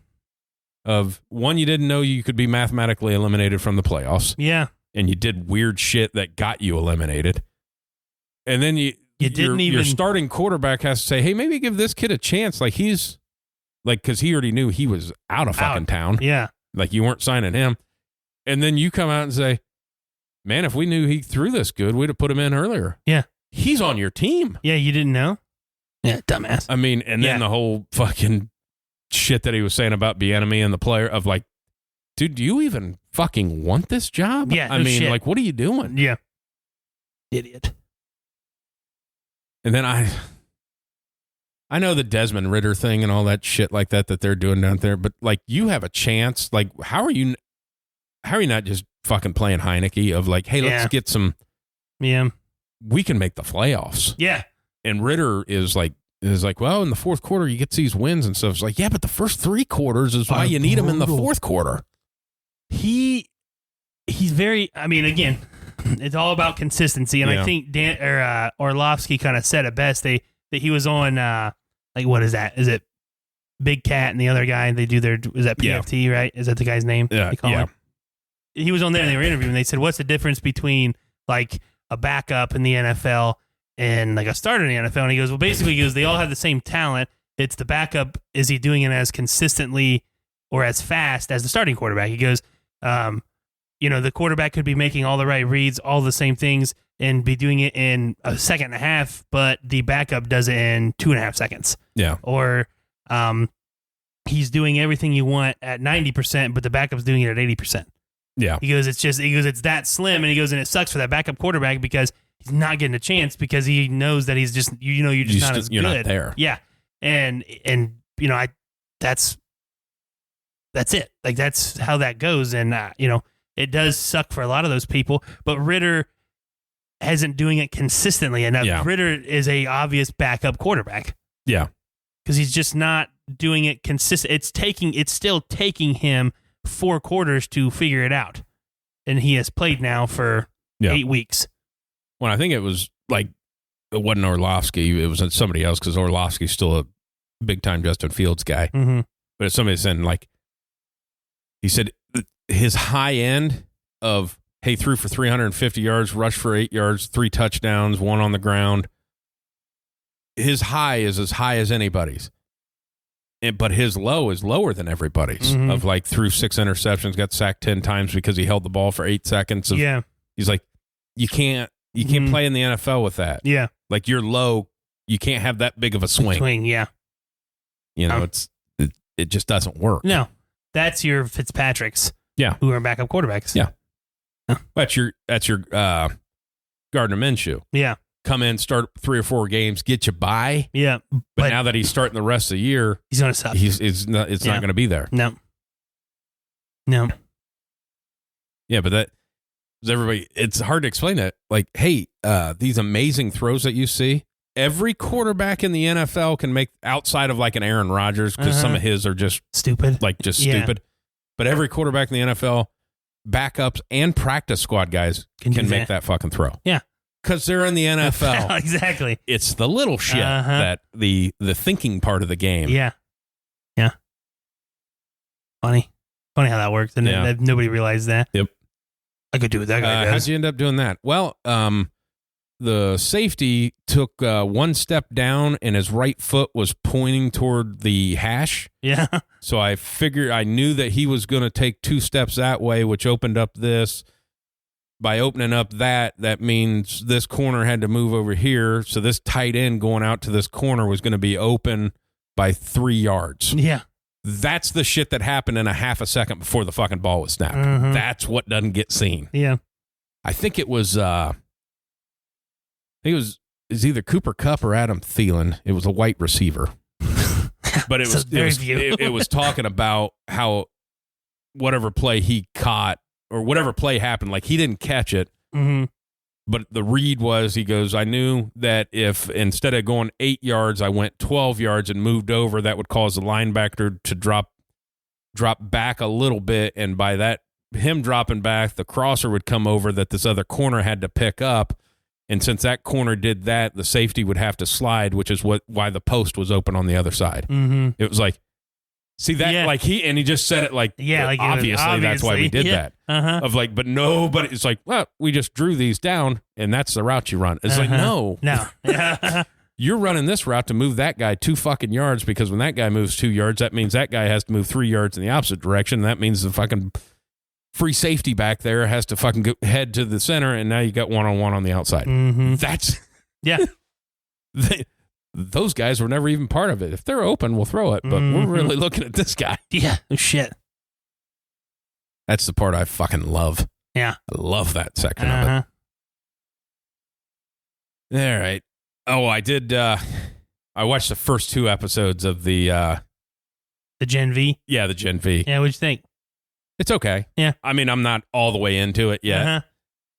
Of one, you didn't know you could be mathematically eliminated from the playoffs. Yeah. And you did weird shit that got you eliminated. And then your starting quarterback has to say, hey, maybe give this kid a chance. Like because he already knew he was out of fucking town. Yeah. Like you weren't signing him. And then you come out and say, man, if we knew he threw this good, we'd have put him in earlier. Yeah. He's on your team. Yeah, you didn't know? Yeah, dumbass. I mean, and then the whole fucking shit that he was saying about Bieniemy and the player of like, dude, do you even fucking want this job? Yeah, I mean, like, what are you doing? Yeah. Idiot. And then I know the Desmond Ridder thing and all that shit like that they're doing down there, but like you have a chance. Like, how are you not just fucking playing Heineke of like, hey, let's get some. Yeah. We can make the playoffs. Yeah. And Ridder is like, well, in the fourth quarter, you get these wins and stuff. It's like, yeah, but the first 3 quarters is why you need him in the fourth quarter. He's very, I mean, again, it's all about consistency. And I think Orlovsky kind of said it best. That he was on, like, what is that? Is it Big Cat and the other guy? They do is that PFT, right? Is that the guy's name? Yeah. Him? He was on there and they were interviewing. They said, what's the difference between like a backup in the NFL and like a starter in the NFL? And he goes, well, basically, they all have the same talent. It's the backup. Is he doing it as consistently or as fast as the starting quarterback? He goes, the quarterback could be making all the right reads, all the same things, and be doing it in a second and a half, but the backup does it in 2.5 seconds. Yeah. Or he's doing everything you want at 90%, but the backup's doing it at 80%. Yeah. He goes, it's that slim, and he goes, and it sucks for that backup quarterback because he's not getting a chance because he knows that he's just, you're just not as good. You're not there. Yeah. And that's it. Like, that's how that goes. And, it does suck for a lot of those people, but Ridder isn't doing it consistently enough. Yeah. Ridder is a obvious backup quarterback. Yeah. Because he's just not doing it consistent. It's still taking him 4 quarters to figure it out. And he has played now for 8 weeks. Well, I think it was like, it wasn't Orlovsky. It was somebody else because Orlovsky's still a big-time Justin Fields guy. Mm-hmm. But somebody said, like, he said his high end of, hey, threw for 350 yards, rushed for 8 yards, 3 touchdowns, 1 on the ground. His high is as high as anybody's. But his low is lower than everybody's. Mm-hmm. Of like threw 6 interceptions, got sacked 10 times because he held the ball for 8 seconds. He's like, you can't play in the NFL with that. Yeah. Like you're low, you can't have that big of a swing. Yeah. It just doesn't work. No. That's your Fitzpatrick's. Yeah. Who are backup quarterbacks. Yeah. That's your Gardner Minshew. Yeah. Come in, start 3 or 4 games, get you by. Yeah. But now that he's starting the rest of the year, he's going to suck. It's not going to be there. No. Yeah, but everybody, it's hard to explain that. Like, hey, these amazing throws that you see, every quarterback in the NFL can make, outside of like an Aaron Rodgers, because some of his are just stupid, stupid. But every quarterback in the NFL, backups and practice squad guys can make that fucking throw. Yeah. Because they're in the NFL. Exactly. It's the little shit that the thinking part of the game. Yeah. Yeah. Funny how that works. And nobody realized that. Yep. I could do what that guy does. How'd you end up doing that? Well, the safety took one step down and his right foot was pointing toward the hash. Yeah. So I knew that he was going to take 2 steps that way, which opened up this. By opening up that means this corner had to move over here. So this tight end going out to this corner was going to be open by 3 yards. Yeah. That's the shit that happened in a half a second before the fucking ball was snapped. That's what doesn't get seen. Yeah. I think it was either Cooper Kupp or Adam Thielen. It was a white receiver. But it was talking about how whatever play he caught or whatever play happened, like he didn't catch it. But the read was, he goes, I knew that if instead of going 8 yards, I went 12 yards and moved over, that would cause the linebacker to drop back a little bit. And by that, him dropping back, the crosser would come over that this other corner had to pick up. And since that corner did that, the safety would have to slide, which is why the post was open on the other side. It was like, see that, like he just said it like, obviously that's why we did that. Of like, but nobody, it's like, well, we just drew these down and that's the route you run. It's like, no. You're running this route to move that guy 2 fucking yards, because when that guy moves 2 yards, that means that guy has to move 3 yards in the opposite direction. That means the fucking free safety back there has to fucking head to the center, and now you got one-on-one on the outside. That's those guys were never even part of it. If they're open, we'll throw it, but we're really looking at this guy. Yeah, shit. That's the part I fucking love. Yeah. I love that section of it. All right. Oh, I did. I watched the first 2 episodes of the Gen V. Yeah, the Gen V. Yeah, what'd you think? It's okay. Yeah. I mean, I'm not all the way into it yet,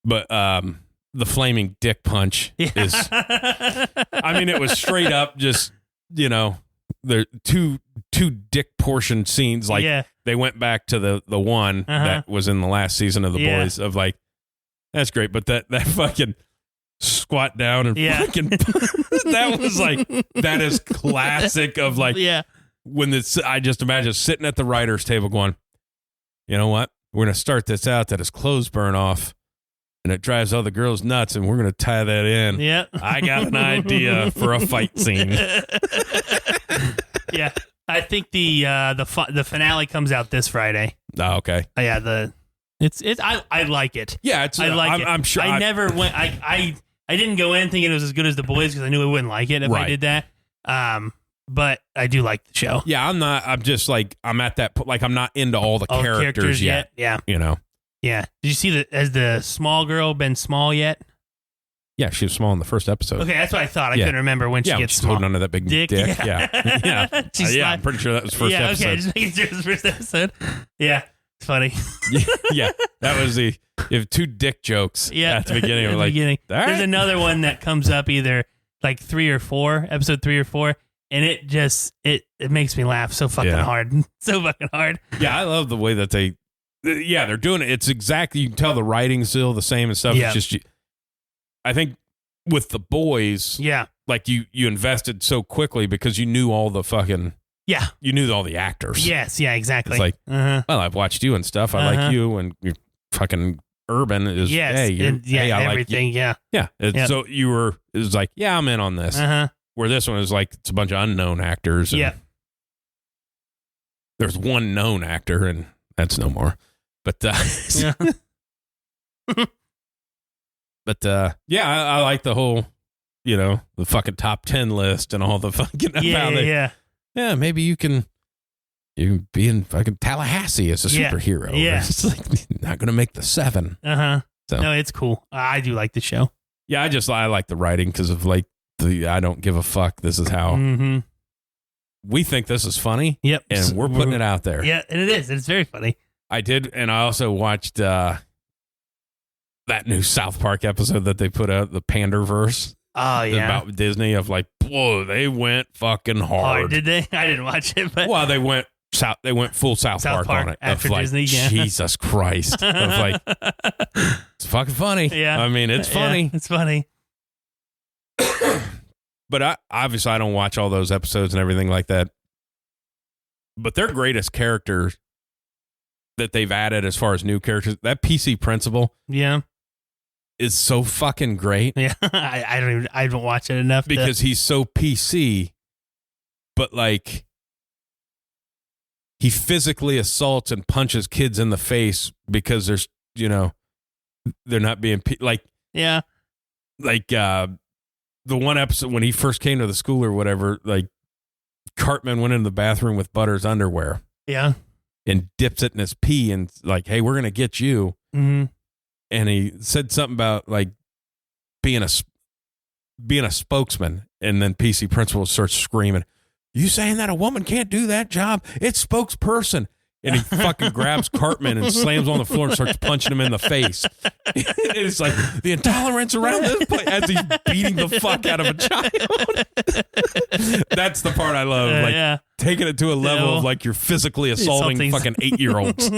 but the flaming dick punch is. I mean, it was straight up just, the two dick portion scenes. Like they went back to the one that was in the last season of The Boys of like, that's great, but that fucking squat down and fucking that was like, that is classic of like when I just imagine sitting at the writer's table going, you know what? We're going to start this out that his clothes burn off and it drives all the girls nuts, and we're going to tie that in. Yeah. I got an idea for a fight scene. Yeah. I think the finale comes out this Friday. Oh, okay. Yeah, I like it. Yeah, I like it. I'm sure. I never went I didn't go in thinking it was as good as The Boys because I knew I wouldn't like it if I did that. But I do like the show. Yeah, I'm just like, I'm at that, like, I'm not into all the characters yet. Yeah. Yeah. Did you see has the small girl been small yet? Yeah, she was small in the first episode. Okay, that's what I thought. I couldn't remember when she gets she's small. holding onto that big dick. Yeah. I'm pretty sure that was first episode. Okay, just making sure it was first episode. Yeah, it's funny. Yeah, that was you have 2 dick jokes at the beginning. At the beginning. There's another one that comes up either like 3 or 4, episode 3 or 4. And it just, it makes me laugh so fucking hard. So fucking hard. Yeah, I love the way that they're doing it. It's exactly, you can tell the writing's still the same and stuff. It's just, I think with The Boys, like you invested so quickly because you knew all the fucking, you knew all the actors. Yes, yeah, exactly. It's like, well, I've watched you and stuff. I like you, and you're fucking Urban is, hey, I everything, like you. Yeah. So it was like, I'm in on this. Where this one is like, it's a bunch of unknown actors. And there's one known actor, and that's no more. But, I like the whole, the fucking top 10 list and all the fucking, yeah, maybe you can be in fucking Tallahassee as a superhero. Yeah. It's like, not going to make the 7. So. No, it's cool. I do like the show. Yeah, I like the writing because of like, I don't give a fuck. This is how we think this is funny. Yep. And we're putting it out there. Yeah, and it is. It's very funny. I did. And I also watched that new South Park episode that they put out, the Panderverse. Oh yeah, about Disney of like, whoa, they went fucking hard. Oh, did they? I didn't watch it, but well, they went full South Park on it. After of like, Disney, yeah. Jesus Christ. Of like, it's fucking funny. Yeah. I mean, it's funny. Yeah, it's funny. But obviously I don't watch all those episodes and everything like that. But their greatest characters that they've added as far as new characters, that PC principal, yeah, is so fucking great. Yeah, I don't watch it enough because he's so PC, but like he physically assaults and punches kids in the face because there's they're not being like the one episode when he first came to the school or whatever, like Cartman went into the bathroom with Butter's underwear. Yeah. And dips it in his pee and like, hey, we're going to get you. Mm-hmm. And he said something about like being a spokesman. And then PC principal starts screaming, you saying that a woman can't do that job? It's spokesperson. And he fucking grabs Cartman and slams on the floor and starts punching him in the face. It's like the intolerance around this place as he's beating the fuck out of a child. That's the part I love. Like taking it to a level of like you're physically assaulting fucking 8-year-olds.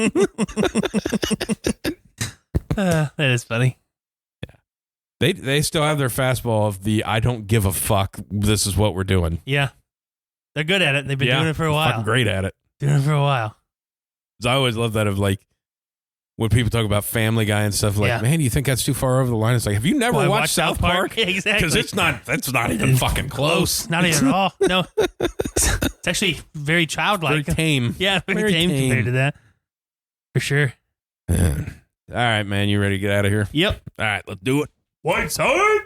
That is funny. Yeah. They still have their fastball of the I don't give a fuck. This is what we're doing. Yeah. They're good at it. They've been doing it for a while. Fucking great at it. Doing it for a while. I always love that of like when people talk about Family Guy and stuff like, man, do you think that's too far over the line? It's like, have you never watched South Park? Exactly. Because that's not even fucking close. Not even at all. No. It's actually very childlike. Very tame. Yeah, very tame compared to that. For sure. All right, man. You ready to get out of here? Yep. All right, let's do it. WideSide!